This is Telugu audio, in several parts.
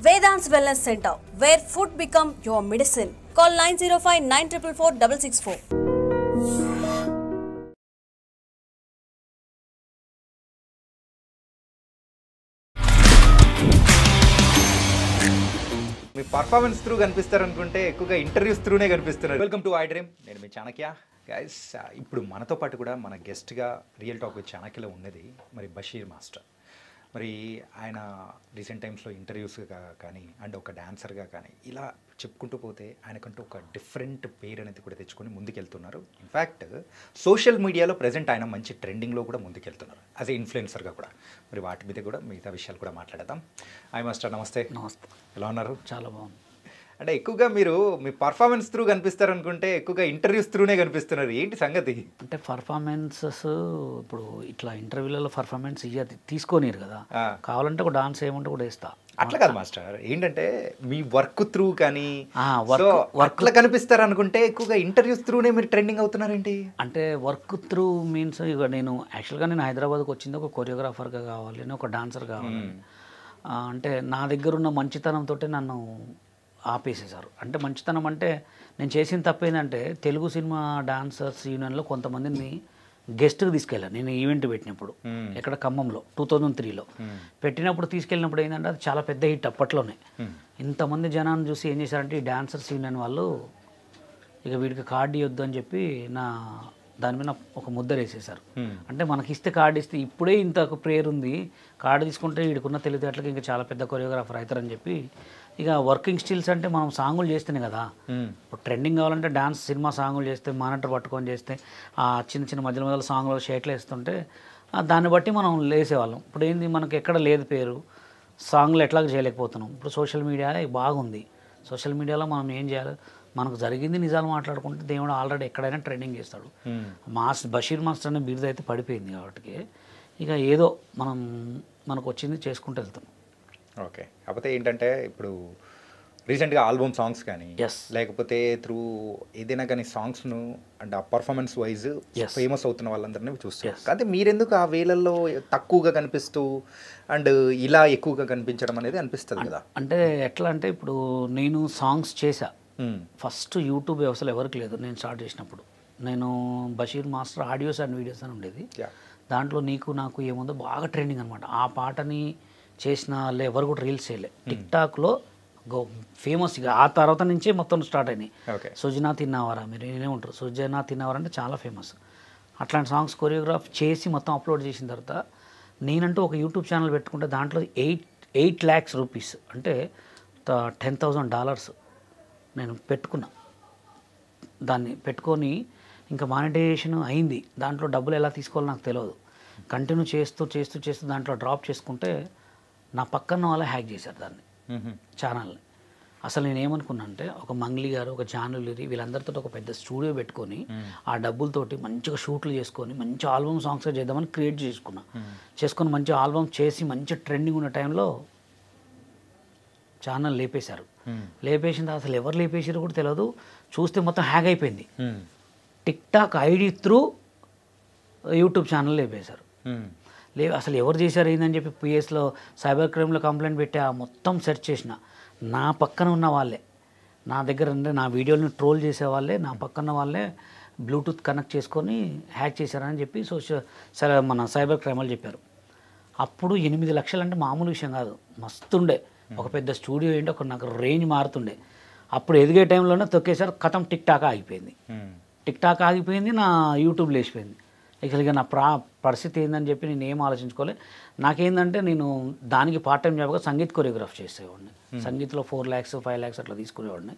Vedant's Wellness Center, where food become your medicine. Call 905 944 664. Me performance through కనిపిస్తారనుకుంటే ఎక్కువగా ఇంటర్వ్యూస్ త్రూనే కనిపిస్తున్నారు. Welcome to I dream. నేను మీ చాణక్య. గైస్, ఇప్పుడు మనతో పాటు కూడా మన గెస్ట్గా రియల్ టాక్ విత్ చాణక్యలో ఉన్నది మరి బషీర్ మాస్టర్. మరి ఆయన రీసెంట్ టైమ్స్లో ఇంటర్వ్యూస్గా కానీ అండ్ ఒక డాన్సర్గా కానీ ఇలా చెప్పుకుంటూ పోతే ఆయనకంటూ ఒక డిఫరెంట్ పేరు అనేది కూడా తెచ్చుకొని ముందుకెళ్తున్నారు. ఇన్ఫ్యాక్ట్ సోషల్ మీడియాలో ప్రజెంట్ ఆయన మంచి ట్రెండింగ్లో కూడా ముందుకెళ్తున్నారు యాజ్ ఏ ఇన్ఫ్లుయెన్సర్గా కూడా. మరి వాటి మీద కూడా మిగతా విషయాలు కూడా మాట్లాడదాం. హాయ్ మాస్టర్, నమస్తే. నమస్తే. ఎలా ఉన్నారు? చాలా బాగుంది. అంటే ఎక్కువగా మీరు మీ పర్ఫార్మెన్స్ త్రూ కనిపిస్తారనుకుంటే ఎక్కువగా ఇంటర్వ్యూస్ త్రూనే కనిపిస్తున్నారు. ఏంటి సంగతి? అంటే పర్ఫార్మెన్సెస్ ఇప్పుడు ఇట్లా ఇంటర్వ్యూలలో పర్ఫార్మెన్స్ తీసుకోనిరు కదా, కావాలంటే ఒక డాన్స్ ఏమంటే కూడా వేస్తా. అట్లా కాదు మాస్టర్, ఏంటంటే మీ వర్క్ త్రూ కానీ వర్క్లో కనిపిస్తారు అనుకుంటే ఎక్కువగా ఇంటర్వ్యూస్ త్రూనే మీరు ట్రెండింగ్ అవుతున్నారేంటి? అంటే వర్క్ త్రూ మీన్స్ ఇక నేను యాక్చువల్గా నేను హైదరాబాద్కి వచ్చింది ఒక కొరియోగ్రాఫర్గా కావాలి, ఒక డాన్సర్ కావాలి. అంటే నా దగ్గర ఉన్న మంచితనంతో నన్ను ఆపేసేశారు. అంటే మంచితనం అంటే నేను చేసిన తప్పేందంటే తెలుగు సినిమా డాన్సర్స్ యూనియన్లో కొంతమందిని గెస్ట్కి తీసుకెళ్ళాను. నేను ఈవెంట్ పెట్టినప్పుడు ఎక్కడ ఖమ్మంలో 2003లో పెట్టినప్పుడు తీసుకెళ్ళినప్పుడు ఏంటంటే అది చాలా పెద్ద హిట్ అప్పట్లోనే. ఇంతమంది జనాన్ని చూసి ఏం చేశారంటే ఈ డాన్సర్స్ యూనియన్ వాళ్ళు ఇక వీడికి కార్డు ఇవ్వద్దు అని చెప్పి దాని మీద ఒక ముద్ర వేసేసారు. అంటే మనకి ఇస్తే కార్డు ఇస్తే ఇప్పుడే ఇంత ఒక ప్రేయర్ ఉంది, కార్డు తీసుకుంటే వీడికున్న తెలివితేటలకి ఇంకా చాలా పెద్ద కొరియోగ్రాఫర్ అవుతారని చెప్పి ఇక వర్కింగ్ స్టిల్స్ అంటే మనం సాంగులు చేస్తేనే కదా. ఇప్పుడు ట్రెండింగ్ కావాలంటే డాన్స్ సినిమా సాంగులు చేస్తే మానిటర్ పట్టుకొని చేస్తే ఆ చిన్న చిన్న మధ్యలో మధ్యలో సాంగ్లో షేట్లు వేస్తుంటే దాన్ని బట్టి మనం లేసేవాళ్ళం. ఇప్పుడు ఏంది మనకి ఎక్కడ లేదు పేరు, సాంగ్లు ఎట్లా చేయలేకపోతున్నాం. ఇప్పుడు సోషల్ మీడియా బాగుంది. సోషల్ మీడియాలో మనం ఏం చేయాలి, మనకు జరిగింది నిజాలు మాట్లాడుకుంటే దేవుడు ఆల్రెడీ ఎక్కడైనా ట్రెండింగ్ చేస్తాడు. బషీర్ మాస్టర్ అనే బిరుదు అయితే పడిపోయింది కాబట్టి ఇక ఏదో మనకు వచ్చింది చేసుకుంటూ వెళ్తాం. ఓకే. కాకపోతే ఏంటంటే ఇప్పుడు రీసెంట్గా ఆల్బమ్ సాంగ్స్ కానీ లేకపోతే త్రూ ఏదైనా కానీ సాంగ్స్ను అండ్ ఆ పర్ఫార్మెన్స్ వైజ్ ఫేమస్ అవుతున్న వాళ్ళందరినీ చూస్తారు. అయితే మీరెందుకు ఆ వేలల్లో తక్కువగా కనిపిస్తూ అండ్ ఇలా ఎక్కువగా కనిపించడం అనేది అనిపిస్తుంది కదా? అంటే ఎట్లా అంటే ఇప్పుడు నేను సాంగ్స్ చేశా ఫస్ట్ యూట్యూబ్ వ్యవస్థలు ఎవరికి లేదు. నేను స్టార్ట్ చేసినప్పుడు నేను Basheer master audios and videos అని ఉండేది. దాంట్లో నీకు నాకు ఏముందో బాగా ట్రెండింగ్ అనమాట. ఆ పాటని చేసిన వాళ్ళు ఎవరు కూడా రీల్స్ చేయలే. టిక్టాక్లో ఫేమస్. ఇక ఆ తర్వాత నుంచే మొత్తం స్టార్ట్ అయినాయి. సుజనా తిన్నావారా, మీరు నేనే ఉంటారు సుజనా తిన్నావారా అంటే చాలా ఫేమస్. అట్లాంటి సాంగ్స్ కొరియోగ్రాఫ్ చేసి మొత్తం అప్లోడ్ చేసిన తర్వాత నేనంటూ ఒక యూట్యూబ్ ఛానల్ పెట్టుకుంటే దాంట్లో 8 lakhs రూపీస్ అంటే $10,000 నేను పెట్టుకున్నా. దాన్ని పెట్టుకొని ఇంకా మానిటైజేషన్ అయింది. దాంట్లో డబ్బులు ఎలా తీసుకోవాలో నాకు తెలియదు. కంటిన్యూ చేస్తూ దాంట్లో డ్రాప్ చేసుకుంటే నా పక్కన వాళ్ళే హ్యాక్ చేశారు దాన్ని, ఛానల్ని. అసలు నేను ఏమనుకున్నా అంటే ఒక మంగ్లీ గారు, ఒక జానులిరి వీళ్ళందరితో ఒక పెద్ద స్టూడియో పెట్టుకొని ఆ డబ్బులతోటి మంచిగా షూట్లు చేసుకొని మంచి ఆల్బమ్ సాంగ్స్ చేద్దామని క్రియేట్ చేసుకొని మంచి ఆల్బమ్ చేసి మంచి ట్రెండింగ్ ఉన్న టైంలో ఛానల్ లేపేశారు. లేపేసింది అసలు ఎవరు లేపేసారో కూడా తెలియదు. చూస్తే మొత్తం హ్యాక్ అయిపోయింది. TikTok ID through YouTube channel లేపేశారు. అసలు ఎవరు చేశారు ఏందని చెప్పి పిఎస్లో సైబర్ క్రైమ్లో కంప్లైంట్ పెట్టి మొత్తం సెర్చ్ చేసిన నా పక్కన ఉన్న వాళ్ళే, నా దగ్గర అంటే నా వీడియోని ట్రోల్ చేసే వాళ్ళే, నా పక్కన వాళ్ళే బ్లూటూత్ కనెక్ట్ చేసుకొని హ్యాక్ చేశారని చెప్పి మన సైబర్ క్రైమ్ వాళ్ళు చెప్పారు. అప్పుడు 8 లక్షలు అంటే మామూలు విషయం కాదు, మస్తుండే. ఒక పెద్ద స్టూడియో ఏంటి, ఒక నాకు రేంజ్ మారుతుండే. అప్పుడు ఎదిగే టైంలోనే తొక్కేసారు. కథం టిక్టాక్ ఆగిపోయింది. నా యూట్యూబ్ లేచిపోయింది. ఇక నా పరిస్థితి ఏందని చెప్పి నేను ఏం ఆలోచించుకోలే. నాకేందంటే నేను దానికి పార్ట్ టైం జాబ్గా సంగీత్ కొరియోగ్రాఫ్ చేసేవాడిని. సంగీత్లో 4 lakhs 5 lakhs అట్లా తీసుకునేవాడిని.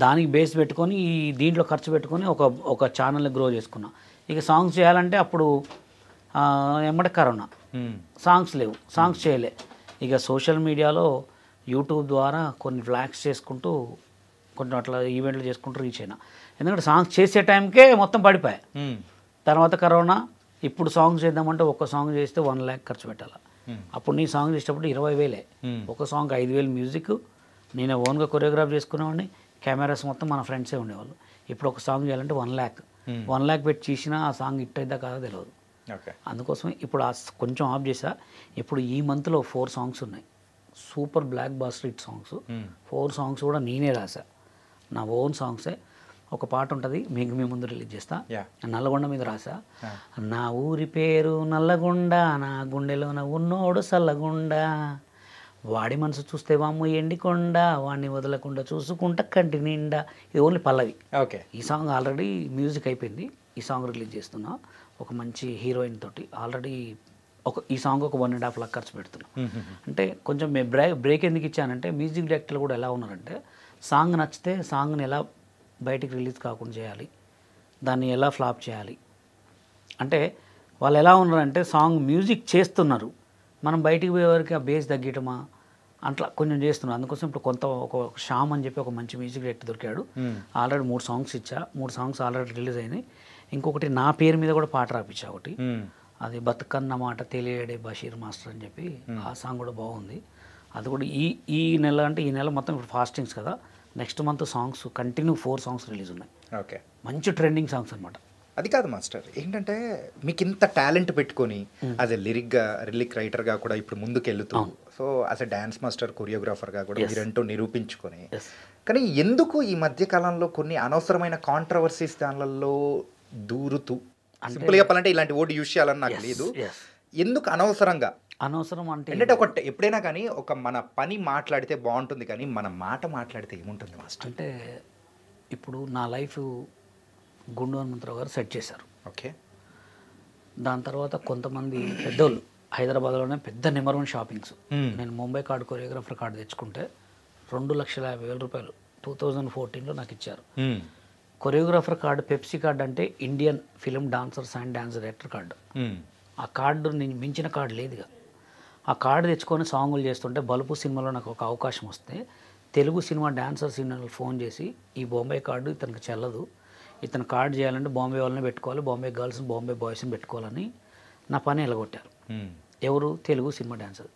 దానికి బేస్ పెట్టుకొని దీంట్లో ఖర్చు పెట్టుకొని ఒక ఛానల్ని గ్రో చేసుకున్నా. ఇక సాంగ్స్ చేయాలంటే అప్పుడు ఎమ్మటే కరోనా, సాంగ్స్ లేవు, సాంగ్స్ చేయలే. ఇక సోషల్ మీడియాలో యూట్యూబ్ ద్వారా కొన్ని వ్లాగ్స్ చేసుకుంటూ కొన్ని అట్లా ఈవెంట్లు చేసుకుంటూ రీచ్ అయినా. ఎందుకంటే సాంగ్స్ చేసే టైంకే మొత్తం పడిపోయాయి. తర్వాత కరోనా. ఇప్పుడు సాంగ్స్ చేద్దామంటే ఒక్క సాంగ్ చేస్తే 1 lakh ఖర్చు పెట్టాలి. అప్పుడు నీ సాంగ్ చేసేటప్పుడు 20,000. ఒక సాంగ్ 5,000 మ్యూజిక్, నేను ఓన్గా కొరియోగ్రాఫ్ చేసుకునేవాడిని. కెమెరాస్ మొత్తం మన ఫ్రెండ్సే ఉండేవాళ్ళు. ఇప్పుడు ఒక సాంగ్ చేయాలంటే 1 lakh. 1 lakh పెట్టి చేసినా ఆ సాంగ్ హిట్ అయిద్దా కాదో తెలియదు. అందుకోసం ఇప్పుడు కొంచెం ఆఫ్ చేసా. ఇప్పుడు ఈ మంత్లో 4 songs ఉన్నాయి. Super blockbuster hit songs. 4 songs కూడా నేనే రాసా, నా ఓన్ సాంగ్సే. ఒక పాట ఉంటుంది, మీకు మీ ముందు రిలీజ్ చేస్తా, నల్లగొండ మీద రాసా. నా ఊరి పేరు నల్లగొండ, నా గుండెలోన ఉన్నోడు సల్లగొండ, వాడి మనసు చూస్తే వామ్ము ఎండికొండ, వాడిని వదలకుండా చూసుకుంటా కంటి నిండా. ఇది ఓన్లీ పల్లవి. ఓకే. ఈ సాంగ్ ఆల్రెడీ మ్యూజిక్ అయిపోయింది, ఈ సాంగ్ రిలీజ్ చేస్తున్నా ఒక మంచి హీరోయిన్ తోటి. ఆల్రెడీ ఈ సాంగ్ ఒక 1.5 lakh ఖర్చు పెడుతున్నా. అంటే కొంచెం బ్రేక్ ఎందుకు ఇచ్చానంటే, మ్యూజిక్ డైరెక్టర్లు కూడా ఎలా ఉన్నారంటే, సాంగ్ నచ్చితే సాంగ్ని ఎలా బయటికి రిలీజ్ కాకుండా చేయాలి, దాన్ని ఎలా ఫ్లాప్ చేయాలి. అంటే వాళ్ళు ఎలా ఉన్నారంటే, సాంగ్ మ్యూజిక్ చేస్తున్నారు, మనం బయటికి పోయేవారికి ఆ బేస్ తగ్గటమా అట్లా కొంచెం చేస్తున్నాం. అందుకోసం ఇప్పుడు ఒక శ్యామ్ అని చెప్పి ఒక మంచి మ్యూజిక్ డైరెక్టర్ దొరికాడు. ఆల్రెడీ 3 సాంగ్స్ ఇచ్చా, 3 సాంగ్స్ ఆల్రెడీ రిలీజ్ అయినాయి. ఇంకొకటి నా పేరు మీద కూడా పాట రాపించా ఒకటి, అది బతుకన్న మాట తెలియడే బషీర్ మాస్టర్ అని చెప్పి, ఆ సాంగ్ కూడా బాగుంది. అది కూడా ఈ నెల, అంటే ఈ నెల మొత్తం ఇప్పుడు ఫాస్టింగ్స్ కదా, next month songs continue 4 songs release ఉన్నాయి. ఓకే. మంచి ట్రెండింగ్ సాంగ్స్ అనమాట. అది కాదు మాస్టర్, ఏంటంటే మీకు ఇంత టాలెంట్ పెట్టుకొని యాజ్ ఎ లిరిక్ రైటర్గా కూడా ఇప్పుడు ముందుకు వెళ్తూ, so as a dance master కొరియోగ్రాఫర్గా కూడా మీరంటూ నిరూపించుకొని, కానీ ఎందుకు ఈ మధ్య కాలంలో కొన్ని అనవసరమైన కాంట్రవర్సీస్ దానిలో దూరుతూ, సింపుల్ చెప్పాలంటే ఇలాంటి వర్డ్ యూజ్ చేయాలని నాకు లేదు, ఎందుకు అనవసరంగా? అనవసరం అంటే ఒకటి ఎప్పుడైనా కానీ ఒక మన పని మాట్లాడితే బాగుంటుంది, కానీ మన మాట మాట్లాడితే ఏముంటుంది మాస్టర్? అంటే ఇప్పుడు నా లైఫ్ గుండు హనుమంతరావు గారు సెట్ చేశారు. ఓకే. దాని తర్వాత కొంతమంది పెద్దోళ్ళు హైదరాబాద్లోనే పెద్ద నెంబర్ 1 షాపింగ్స్, నేను ముంబై కార్డు కొరియోగ్రాఫర్ కార్డు తెచ్చుకుంటే 2,50,000 రూపాయలు 2014లో నాకు ఇచ్చారు. కొరియోగ్రాఫర్ కార్డు, పెప్సీ కార్డు అంటే Indian film dancers and dance director card. ఆ కార్డు నేను మించిన కార్డు లేదుగా. ఆ కార్డు తెచ్చుకొని సాంగులు చేస్తుంటే బలుపు సినిమాలో నాకు ఒక అవకాశం వస్తే, తెలుగు సినిమా డాన్సర్ సినిమాలు ఫోన్ చేసి, ఈ బాంబే కార్డు ఇతనికి చెల్లదు, ఇతను కార్డు చేయాలంటే బాంబే వాళ్ళని పెట్టుకోవాలి, బాంబే గర్ల్స్ని బాంబే బాయ్స్ని పెట్టుకోవాలని నా పని ఎలగొట్టారు. ఎవరు? Telugu cinema dancer.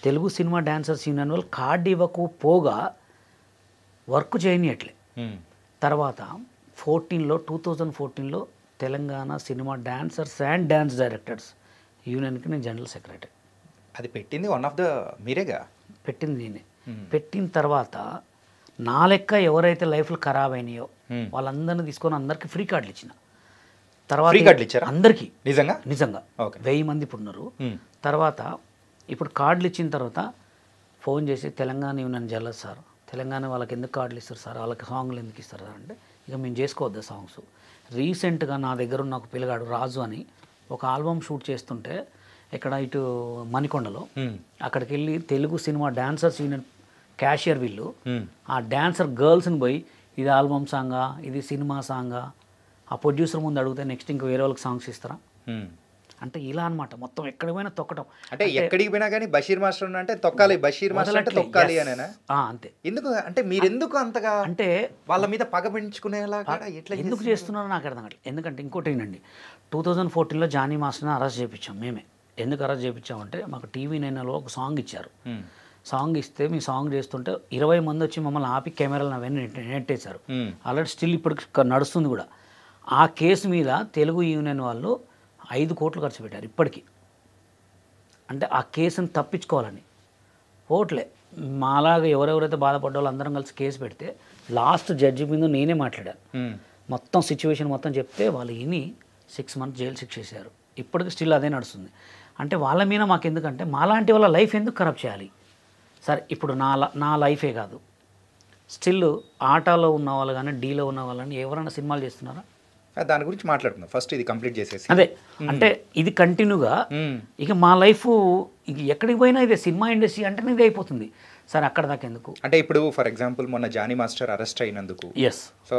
Telugu cinema dancers union వాళ్ళు కార్డు ఇవ్వకపోగా వర్క్ చేయనియట్లే. తర్వాత 2014లో Telangana cinema dancers and dance directors యూనియన్కి నేను జనరల్ సెక్రటరీ. అది పెట్టింది మీరేగా? పెట్టింది నేనే. పెట్టిన తర్వాత నా లెక్క ఎవరైతే లైఫ్లు ఖరాబ్ అయినాయో వాళ్ళందరినీ తీసుకొని అందరికి ఫ్రీ కార్డులు ఇచ్చిన. తర్వాత అందరికీ నిజంగా 1000 మంది ఇప్పుడు ఉన్నారు. తర్వాత ఇప్పుడు కార్డులు ఇచ్చిన తర్వాత ఫోన్ చేసి, తెలంగాణ యూనియన్ జల్లదు సార్, తెలంగాణ వాళ్ళకి ఎందుకు కార్డులు ఇస్తారు సార్, వాళ్ళకి సాంగ్లు ఎందుకు ఇస్తారు సార్ అంటే, ఇక మేము చేసుకోవద్దు సాంగ్స్. రీసెంట్గా నా దగ్గర ఉన్న ఒక పిల్లగాడు రాజు అని ఒక ఆల్బమ్ షూట్ చేస్తుంటే, ఇక్కడ ఇటు మణికొండలో, అక్కడికి వెళ్ళి Telugu cinema dancers union cashier వీళ్ళు ఆ డాన్సర్ గర్ల్స్ని పోయి, ఇది ఆల్బమ్ సాంగా, ఇది సినిమా సాంగా, ఆ ప్రొడ్యూసర్ ముందు అడిగితే నెక్స్ట్ ఇంక వేరే వాళ్ళకి సాంగ్స్ ఇస్తారా అంటే ఇలా అనమాట. మొత్తం ఎక్కడికి పోయినా తొక్కటం. అంటే ఎక్కడికి పోయినా కానీ బషీర్ మాస్టర్ అంటే తొక్కాలి, బషీర్ మాస్టర్ అంటే తొక్కాలి అనేనా? అంతే. ఎందుకు అంటే మీరు ఎందుకు అంతగా అంటే వాళ్ళ మీద పగ పెంచుకునేలాగా ఎట్లా ఎందుకు చేస్తున్నారో నాకు అర్థం కావట్లేదు. ఎందుకంటే ఇంకోటి ఏంటండి, 2014లో జానీ మాస్టర్ని అరెస్ట్ చేయించాం మేమే. ఎందుకు అరెస్ట్ చేయించామంటే, మాకు TV9లో ఒక సాంగ్ ఇచ్చారు. సాంగ్ ఇస్తే మీ సాంగ్ చేస్తుంటే 20 మంది వచ్చి మమ్మల్ని ఆపి కెమెరాలు అవన్నీ నెట్టేశారు. ఆల్రెడీ స్టిల్ ఇప్పటికి నడుస్తుంది కూడా. ఆ కేసు మీద తెలుగు యూనియన్ వాళ్ళు 5 కోట్లు ఖర్చు పెట్టారు ఇప్పటికీ. అంటే ఆ కేసుని తప్పించుకోవాలని పోట్లే. మాలాగా ఎవరెవరైతే బాధపడ్డ వాళ్ళు అందరం కలిసి కేసు పెడితే లాస్ట్ జడ్జి మీద నేనే మాట్లాడాను. మొత్తం సిచ్యువేషన్ మొత్తం చెప్తే వాళ్ళు విని 6 months జైలు శిక్ష చేశారు. ఇప్పటికి స్టిల్ అదే నడుస్తుంది. అంటే వాళ్ళ మీద మాకు ఎందుకంటే, మాలాంటి వాళ్ళ లైఫ్ ఎందుకు ఖరాబ్ చేయాలి? సరే ఇప్పుడు నా లైఫే కాదు, స్టిల్ ఆటలో ఉన్న వాళ్ళు కానీ డీలో ఉన్న వాళ్ళని ఎవరైనా సినిమాలు చేస్తున్నారా? దాని గురించి మాట్లాడుతున్నాం. ఫస్ట్ ఇది కంప్లీట్ చేసేసి అదే అంటే ఇది కంటిన్యూగా ఇక మా లైఫ్ ఇక ఎక్కడికి పోయినా ఇదే సినిమా ఇండస్ట్రీ అంటేనే ఇది అయిపోతుంది. సరే అక్కడ దాకా ఎందుకు? అంటే ఇప్పుడు ఫర్ ఎగ్జాంపుల్ మొన్న జానీ మాస్టర్ అరెస్ట్ అయినందుకు సో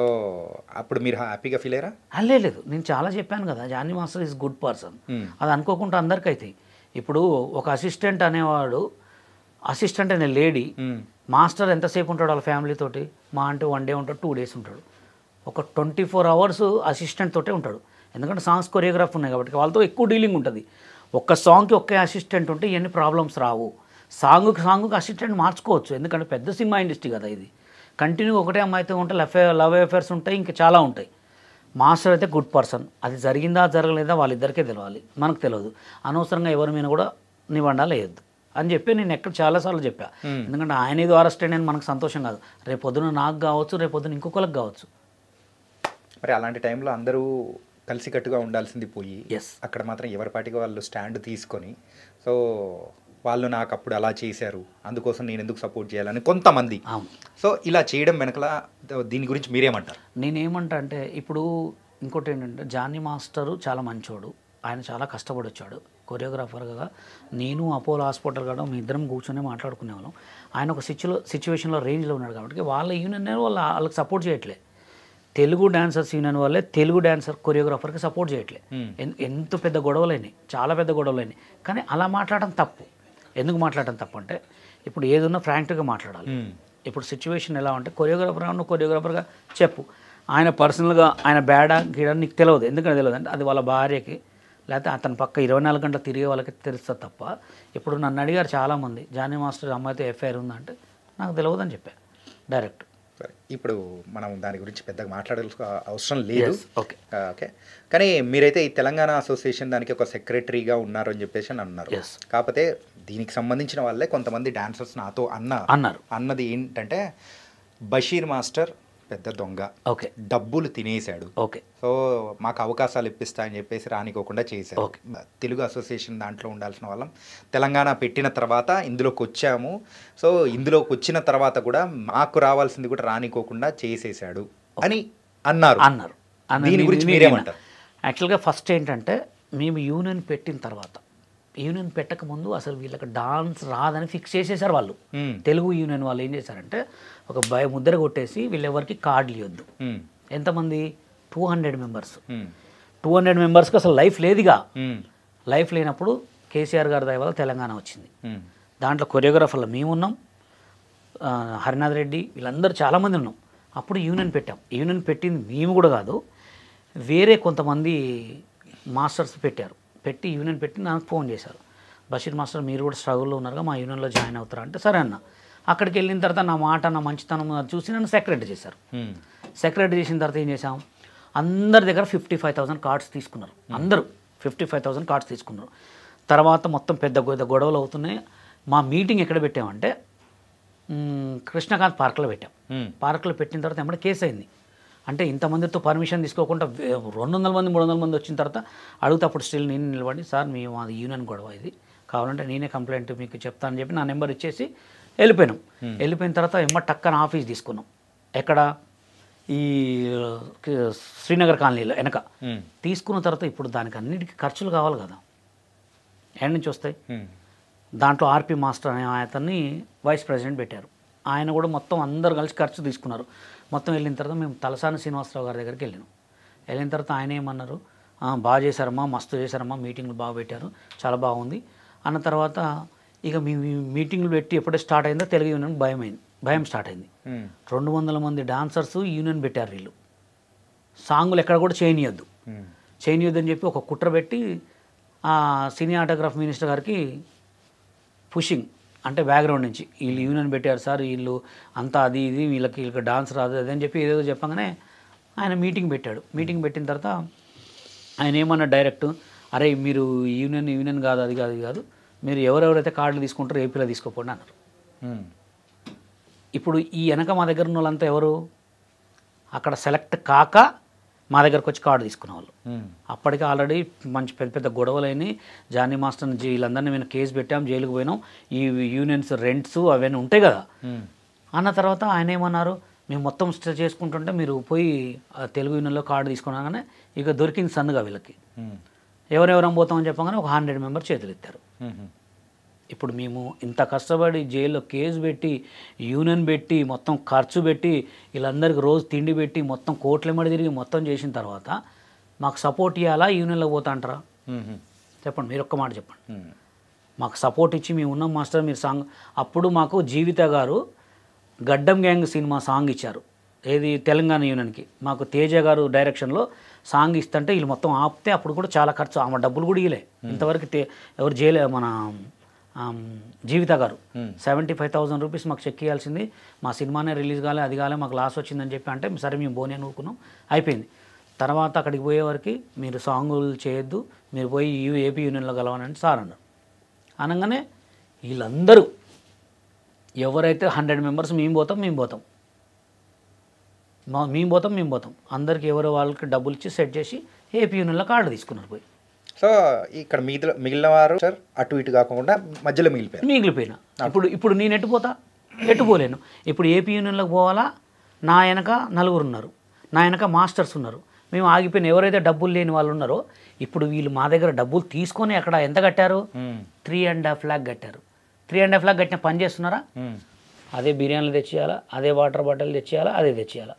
అప్పుడు మీరు హ్యాపీగా ఫీల్ అయ్యారా? లేదు, నేను చాలా చెప్పాను కదా, Jani master is good person. అది అనుకోకుండా అందరికీ అవుతాయి. ఇప్పుడు ఒక అసిస్టెంట్ అనేవాడు, అసిస్టెంట్ అనే లేడీ, మాస్టర్ ఎంతసేపు ఉంటాడు వాళ్ళ ఫ్యామిలీ తోటి? మా అంటే 1 day ఉంటాడు, 2 days ఉంటాడు. ఒక 24 hours అసిస్టెంట్ తోటే ఉంటాడు. ఎందుకంటే సాంగ్స్ కొరియోగ్రాఫ్ ఉన్నాయి కాబట్టి వాళ్ళతో ఎక్కువ డీలింగ్ ఉంటుంది. ఒక్క సాంగ్కి ఒకే అసిస్టెంట్ ఉంటే ఇవన్నీ ప్రాబ్లమ్స్ రావు. సాంగ్కి అసిస్టెంట్ మార్చుకోవచ్చు, ఎందుకంటే పెద్ద సినిమా ఇండస్ట్రీ కదా ఇది. కంటిన్యూ ఒకటే అమ్మాయితో ఉంటే లవ్ అఫేర్స్ ఉంటాయి, ఇంకా చాలా ఉంటాయి. మాస్టర్ అయితే గుడ్ పర్సన్. అది జరిగిందా జరగలేదా వాళ్ళిద్దరికే తెలియాలి, మనకు తెలియదు. అనవసరంగా ఎవరి మీద కూడా నిబంధనలు వేయొద్దు. అని చెప్పి నేను ఎక్కడ చాలాసార్లు చెప్పా. ఎందుకంటే ఆయన ఏదో అరెస్ట్ అని మనకు సంతోషం కాదు, రేపు పొద్దున నాకు కావచ్చు, రేపు పొద్దున ఇంకొకరికి కావచ్చు. మరి అలాంటి టైంలో అందరూ కలిసికట్టుగా ఉండాల్సింది పోయి Yes. అక్కడ మాత్రం ఎవరి పాటికి వాళ్ళు స్టాండ్ తీసుకొని, సో వాళ్ళు నాకు అప్పుడు అలా చేశారు అందుకోసం నేను ఎందుకు సపోర్ట్ చేయాలని కొంతమంది, సో ఇలా చేయడం వెనకల దీని గురించి మీరేమంటారు? నేనేమంటా అంటే ఇప్పుడు ఇంకోటి ఏంటంటే జానీ మాస్టరు చాలా మంచోడు, ఆయన చాలా కష్టపడి వచ్చాడు కొరియోగ్రాఫర్గా. నేను అపోలో హాస్పిటల్ కాడ మీ ఇద్దరం కూర్చొని మాట్లాడుకునేవాళ్ళం. ఆయన ఒక సిచ్యువేషన్లో రేంజ్లో ఉన్నాడు కాబట్టి వాళ్ళ యూనియన్ వాళ్ళకి సపోర్ట్ చేయట్లే. తెలుగు డాన్సర్స్ యూనియన్ వాళ్ళే తెలుగు డాన్సర్ కొరియోగ్రాఫర్కి సపోర్ట్ చేయట్లే. ఎంత పెద్ద గొడవలైనాయి, చాలా పెద్ద గొడవలైనాయి. కానీ అలా మాట్లాడడం తప్పు. ఎందుకు మాట్లాడడం తప్పు అంటే ఇప్పుడు ఏదన్నా ఫ్రాంక్గా మాట్లాడాలి. ఇప్పుడు సిచ్యువేషన్ ఎలా అంటే కొరియోగ్రాఫర్గా చెప్పు, ఆయన పర్సనల్గా ఆయన బ్యాడా గీడా నీకు తెలియదు. ఎందుకంటే తెలియదు అంటే అది వాళ్ళ భార్యకి లేకపోతే అతని పక్క 24 గంటలు తిరిగే వాళ్ళకి తెలుస్తుంది తప్ప. ఇప్పుడు నన్ను అడిగారు చాలామంది, జానీ మాస్టర్ అమ్మాయితో ఎఫ్ఐఆర్ ఉందంటే నాకు తెలియదు అని చెప్పాను డైరెక్ట్. ఇప్పుడు మనం దాని గురించి పెద్దగా మాట్లాడాల్సిన అవసరం లేదు. ఓకే ఓకే, కానీ మీరైతే ఈ తెలంగాణ అసోసియేషన్ దానికి ఒక సెక్రటరీగా ఉన్నారు అని చెప్పేసి అని అన్నారు. కాకపోతే దీనికి సంబంధించిన వాళ్ళే కొంతమంది డాన్సర్స్ నాతో అన్నది ఏంటంటే బషీర్ మాస్టర్ పెద్ద దొంగ, ఓకే, డబ్బులు తినేశాడు, ఓకే, సో మాకు అవకాశాలు ఇప్పిస్తా అని చెప్పేసి రానికోకుండా చేశారు. తెలుగు అసోసియేషన్ దాంట్లో ఉండాల్సిన వాళ్ళం, తెలంగాణ పెట్టిన తర్వాత ఇందులోకి వచ్చాము, సో ఇందులోకి వచ్చిన తర్వాత కూడా మాకు రావాల్సింది కూడా రానికోకుండా చేసేసాడు అని అన్నారు. దీని గురించి మీరేమంటారు? యాక్చువల్గా ఫస్ట్ ఏంటంటే మేము యూనియన్ పెట్టిన తర్వాత, యూనియన్ పెట్టక ముందు అసలు వీళ్ళకి డాన్స్ రాదని ఫిక్స్ చేసేసారు వాళ్ళు. తెలుగు యూనియన్ వాళ్ళు ఏం చేశారంటే ఒక ముద్ర కొట్టేసి వీళ్ళెవరికి కార్డులు ఇవ్వద్దు. ఎంతమంది? 200 మెంబర్స్. 200 మెంబర్స్కి అసలు లైఫ్ లేదుగా. లైఫ్ లేనప్పుడు కేసీఆర్ గారి దయ వల్ల తెలంగాణ వచ్చింది. దాంట్లో కొరియోగ్రాఫర్లు మేమున్నాం, హరినాథ్ రెడ్డి, వీళ్ళందరూ చాలామంది ఉన్నాం. అప్పుడు యూనియన్ పెట్టాం. యూనియన్ పెట్టింది మేము కూడా కాదు, వేరే కొంతమంది మాస్టర్స్ పెట్టారు. పెట్టి యూనియన్ పెట్టి నాకు ఫోన్ చేశారు, బషీర్ మాస్టర్ మీరు కూడా స్ట్రగుల్లో ఉన్నారుగా, మా యూనియన్లో జాయిన్ అవుతారా అంటే సరే అన్న. అక్కడికి వెళ్ళిన తర్వాత నా మాట నా మంచితనం చూసి నన్ను సెక్రటరీ చేశారు. సెక్రటరీ చేసిన తర్వాత ఏం చేసాం, అందరి దగ్గర 55,000 కార్డ్స్ తీసుకున్నారు. అందరూ 55,000 కార్డ్స్ తీసుకున్నారు. తర్వాత మొత్తం పెద్ద గొడవలు అవుతున్నాయి. మా మీటింగ్ ఎక్కడ పెట్టామంటే కృష్ణకాంత్ పార్క్లో పెట్టాం. పార్క్లో పెట్టిన తర్వాత ఏమంటే కేసు అయింది. అంటే ఇంతమందితో పర్మిషన్ తీసుకోకుండా 200 మంది 300 మంది వచ్చిన తర్వాత అడిగితే అప్పుడు స్టిల్ నేను నిలబడి, సార్ మేము అది యూనియన్ గొడవ, ఇది కావాలంటే నేనే కంప్లైంట్ మీకు చెప్తానని చెప్పి నా నెంబర్ ఇచ్చేసి వెళ్ళిపోయినాం. వెళ్ళిపోయిన తర్వాత టక్కన ఆఫీస్ తీసుకున్నాం. ఎక్కడ? ఈ శ్రీనగర్ కాలనీలో వెనక తీసుకున్న తర్వాత ఇప్పుడు దానికి అన్నిటికీ ఖర్చులు కావాలి కదా, ఎక్కడి నుంచి వస్తాయి? దాంట్లో ఆర్పి మాస్టర్ అనే అతన్ని వైస్ ప్రెసిడెంట్ పెట్టారు. ఆయన కూడా మొత్తం అందరు కలిసి ఖర్చు తీసుకున్నారు. మొత్తం వెళ్ళిన తర్వాత మేము తలసాని శ్రీనివాసరావు గారి దగ్గరికి వెళ్ళినాం. వెళ్ళిన తర్వాత ఆయన ఏమన్నారు, బాగా చేశారమ్మా, మస్తు చేశారమ్మా, మీటింగ్లు బాగా పెట్టారు, చాలా బాగుంది అన్న తర్వాత ఇక మీ మీటింగ్లు పెట్టి ఎప్పుడే స్టార్ట్ అయిందో తెలుగు యూనియన్ భయం స్టార్ట్ అయింది. 200 మంది డాన్సర్స్ యూనియన్ పెట్టారు. వీళ్ళు సాంగులు ఎక్కడ కూడా చేయనియొద్దు అని చెప్పి ఒక కుట్ర పెట్టి సినిమాటోగ్రాఫ్ మినిస్టర్ గారికి పుషింగ్, అంటే బ్యాక్గ్రౌండ్ నుంచి వీళ్ళు యూనియన్ పెట్టారు సార్, వీళ్ళు అంతా అది ఇది, వీళ్ళకి డాన్స్ రాదు అది అని చెప్పి ఏదేదో చెప్పగానే ఆయన మీటింగ్ పెట్టాడు. మీటింగ్ పెట్టిన తర్వాత ఆయన ఏమన్నా డైరెక్ట్, అరే మీరు యూనియన్ కాదు, అది కాదు, మీరు ఎవరెవరైతే కార్డులు తీసుకుంటారో ఏపీలో తీసుకోపోండి అన్నారు. ఇప్పుడు ఈ వెనక మా దగ్గర ఉన్న వాళ్ళంతా ఎవరు? అక్కడ సెలెక్ట్ కాక మా దగ్గరకు వచ్చి కార్డు తీసుకునే వాళ్ళు. అప్పటికే ఆల్రెడీ మంచి పెద్ద పెద్ద గొడవలైనవి. జానీ మాస్టర్ని వీళ్ళందరినీ మేము కేసు పెట్టాం, జైలుకు పోయినాం, ఈ యూనియన్స్ రెంట్స్ అవన్నీ ఉంటాయి కదా అన్న తర్వాత ఆయన ఏమన్నారు, మేము మొత్తం స్టే చేసుకుంటుంటే మీరు పోయి తెలుగు యూనియన్లో కార్డు తీసుకున్నాగానే ఇక దొరికింది సన్నుగా వీళ్ళకి. ఎవరెవరం పోతామని చెప్పగానే ఒక 100 మెంబర్ చేతులు ఎత్తారు. ఇప్పుడు మేము ఇంత కష్టపడి జైల్లో కేసు పెట్టి యూనియన్ పెట్టి మొత్తం ఖర్చు పెట్టి వీళ్ళందరికీ రోజు తిండి పెట్టి మొత్తం కోట్లెమ్మడి తిరిగి మొత్తం చేసిన తర్వాత మాకు సపోర్ట్ ఇవ్వాలా, యూనియన్లో పోతా అంటారా? చెప్పండి, మీరు ఒక్క మాట చెప్పండి. మాకు సపోర్ట్ ఇచ్చి మేము ఉన్నాం మాస్టర్, మీరు సాంగ్ అప్పుడు మాకు జీవిత గారు గడ్డం గ్యాంగ్ సినిమా సాంగ్ ఇచ్చారు. ఏది తెలంగాణ యూనియన్కి మాకు తేజ గారు డైరెక్షన్లో సాంగ్ ఇస్తుంటే వీళ్ళు మొత్తం ఆపితే అప్పుడు కూడా చాలా ఖర్చు, ఆమె డబ్బులు కూడా ఇవ్వలే ఇంతవరకు. ఎవరు చేయలే, మన జీవిత గారు 75,000 రూపీస్ మాకు చెక్ ఇవ్వాల్సింది, మా సినిమానే రిలీజ్ కాలే, అది కాలే, మాకు లాస్ వచ్చిందని చెప్పి అంటే సరే మేము బోని అని ఊరుకున్నాం, అయిపోయింది. తర్వాత అక్కడికి పోయేవారికి మీరు సాంగులు చేయొద్దు, మీరు పోయి ఏపీ యూనియన్లో కలవనండి సార్ అన్నారు. అనగానే వీళ్ళందరూ ఎవరైతే 100 మెంబర్స్ మేము పోతాం మేము పోతాం అందరికి ఎవరు వాళ్ళకి డబ్బులు ఇచ్చి సెట్ చేసి ఏపీ యూనియన్లో కార్డు తీసుకున్నారు పోయి. సో ఇక్కడ మిగిలిన వారు సార్ అటు ఇటు కాకుండా మధ్యలో మిగిలిపోయినా ఇప్పుడు నేను ఎటు పోలేను. ఇప్పుడు ఏపీ యూనియన్లోకి పోవాలా, నా వెనక 4 ఉన్నారు, నా వెనక మాస్టర్స్ ఉన్నారు, మేము ఆగిపోయిన ఎవరైతే డబ్బులు లేని వాళ్ళు ఉన్నారో ఇప్పుడు వీళ్ళు మా దగ్గర డబ్బులు తీసుకొని అక్కడ ఎంత కట్టారు, 3.5 lakh కట్టారు. 3.5 lakh కట్టిన పని చేస్తున్నారా? అదే బిర్యానీలు తెచ్చేయాలా, అదే వాటర్ బాటిల్ తెచ్చేయాలా, అదే తెచ్చేయాలా.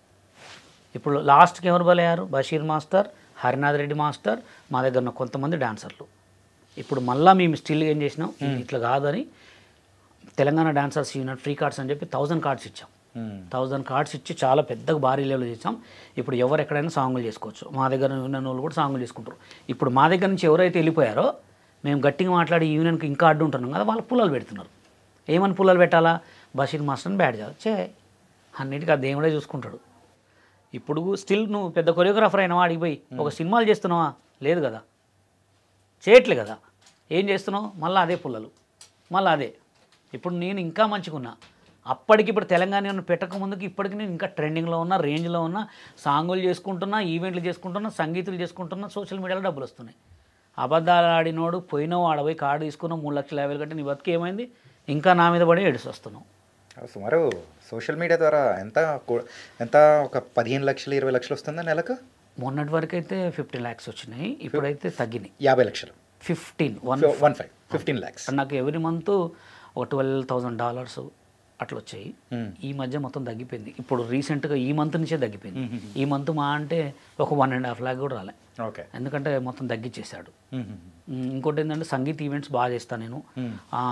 ఇప్పుడు లాస్ట్కి ఎవరు బలయ్యారు? బషీర్ మాస్టర్, హరినాథ్ రెడ్డి మాస్టర్, మా దగ్గర ఉన్న కొంతమంది డాన్సర్లు. ఇప్పుడు మళ్ళీ మేము స్టిల్ ఏం చేసినాం, ఇట్లా కాదని Telangana dancers union free cards అని చెప్పి 1000 కార్డ్స్ ఇచ్చాం. 1000 కార్డ్స్ ఇచ్చి చాలా పెద్దగా భారీ లెవెల్ చేసాం. ఇప్పుడు ఎవరు ఎక్కడైనా సాంగులు చేసుకోవచ్చు. మా దగ్గర ఉన్న వాళ్ళు కూడా సాంగులు చేసుకుంటారు. ఇప్పుడు మా దగ్గర నుంచి ఎవరైతే వెళ్ళిపోయారో మేము గట్టిగా మాట్లాడి యూనియన్కి ఇంకా అడ్డు ఉంటున్నాం కదా, వాళ్ళు పుల్లలు పెడుతున్నారు. ఏమని పుల్లలు పెట్టాలా? బషీర్ మాస్టర్ని బ్యాడ్ చేయాలి. అన్నిటికీ ఆ దేవుడే చూసుకుంటాడు. ఇప్పుడు స్టిల్ నువ్వు పెద్ద కొరియోగ్రాఫర్ అయినా వాడికి పోయి ఒక సినిమాలు చేస్తున్నావా? లేదు కదా, చేయట్లే కదా. ఏం చేస్తున్నావు? మళ్ళీ అదే పుల్లలు, మళ్ళీ అదే. ఇప్పుడు నేను ఇంకా మంచిగున్నా. అప్పటికిప్పుడు తెలంగాణ పెట్టక ముందుకి ఇప్పటికి నేను ఇంకా ట్రెండింగ్లో ఉన్నా, రేంజ్లో ఉన్నా, సాంగులు చేసుకుంటున్నా, ఈవెంట్లు చేసుకుంటున్నా, సంగీతులు చేసుకుంటున్నా, సోషల్ మీడియాలో డబ్బులు వస్తున్నాయి. అబద్ధాలు ఆడినోడు పోయినావు, ఆడపోయి కార్డు తీసుకున్నావు, 3,50,000 కట్టి నీ బతికి ఏమైంది? ఇంకా నా మీద పడి ఏడుస్తూ వస్తున్నావు. సుమారు సోషల్ మీడియా ద్వారా ఎంత ఒక 15 లక్షలు 20 లక్షలు వస్తుందా నెలకు? మొన్నటి వరకు అయితే 15 lakhs వచ్చినాయి, ఇప్పుడైతే తగ్గినాయి. 50 లక్షలు 15 lakhs. నాకు ఎవ్రీ మంత్ ఒక $12,000 అట్లా వచ్చాయి. ఈ మధ్య మొత్తం తగ్గిపోయింది. ఇప్పుడు రీసెంట్గా ఈ మంత్ నుంచే తగ్గిపోయింది. ఈ మంత్ మా అంటే ఒక 1.5 lakh కూడా రాలే. ఓకే, ఎందుకంటే మొత్తం తగ్గించేశాడు. ఇంకోటి ఏంటంటే సంగీత్ ఈవెంట్స్ బాగా చేస్తాను నేను.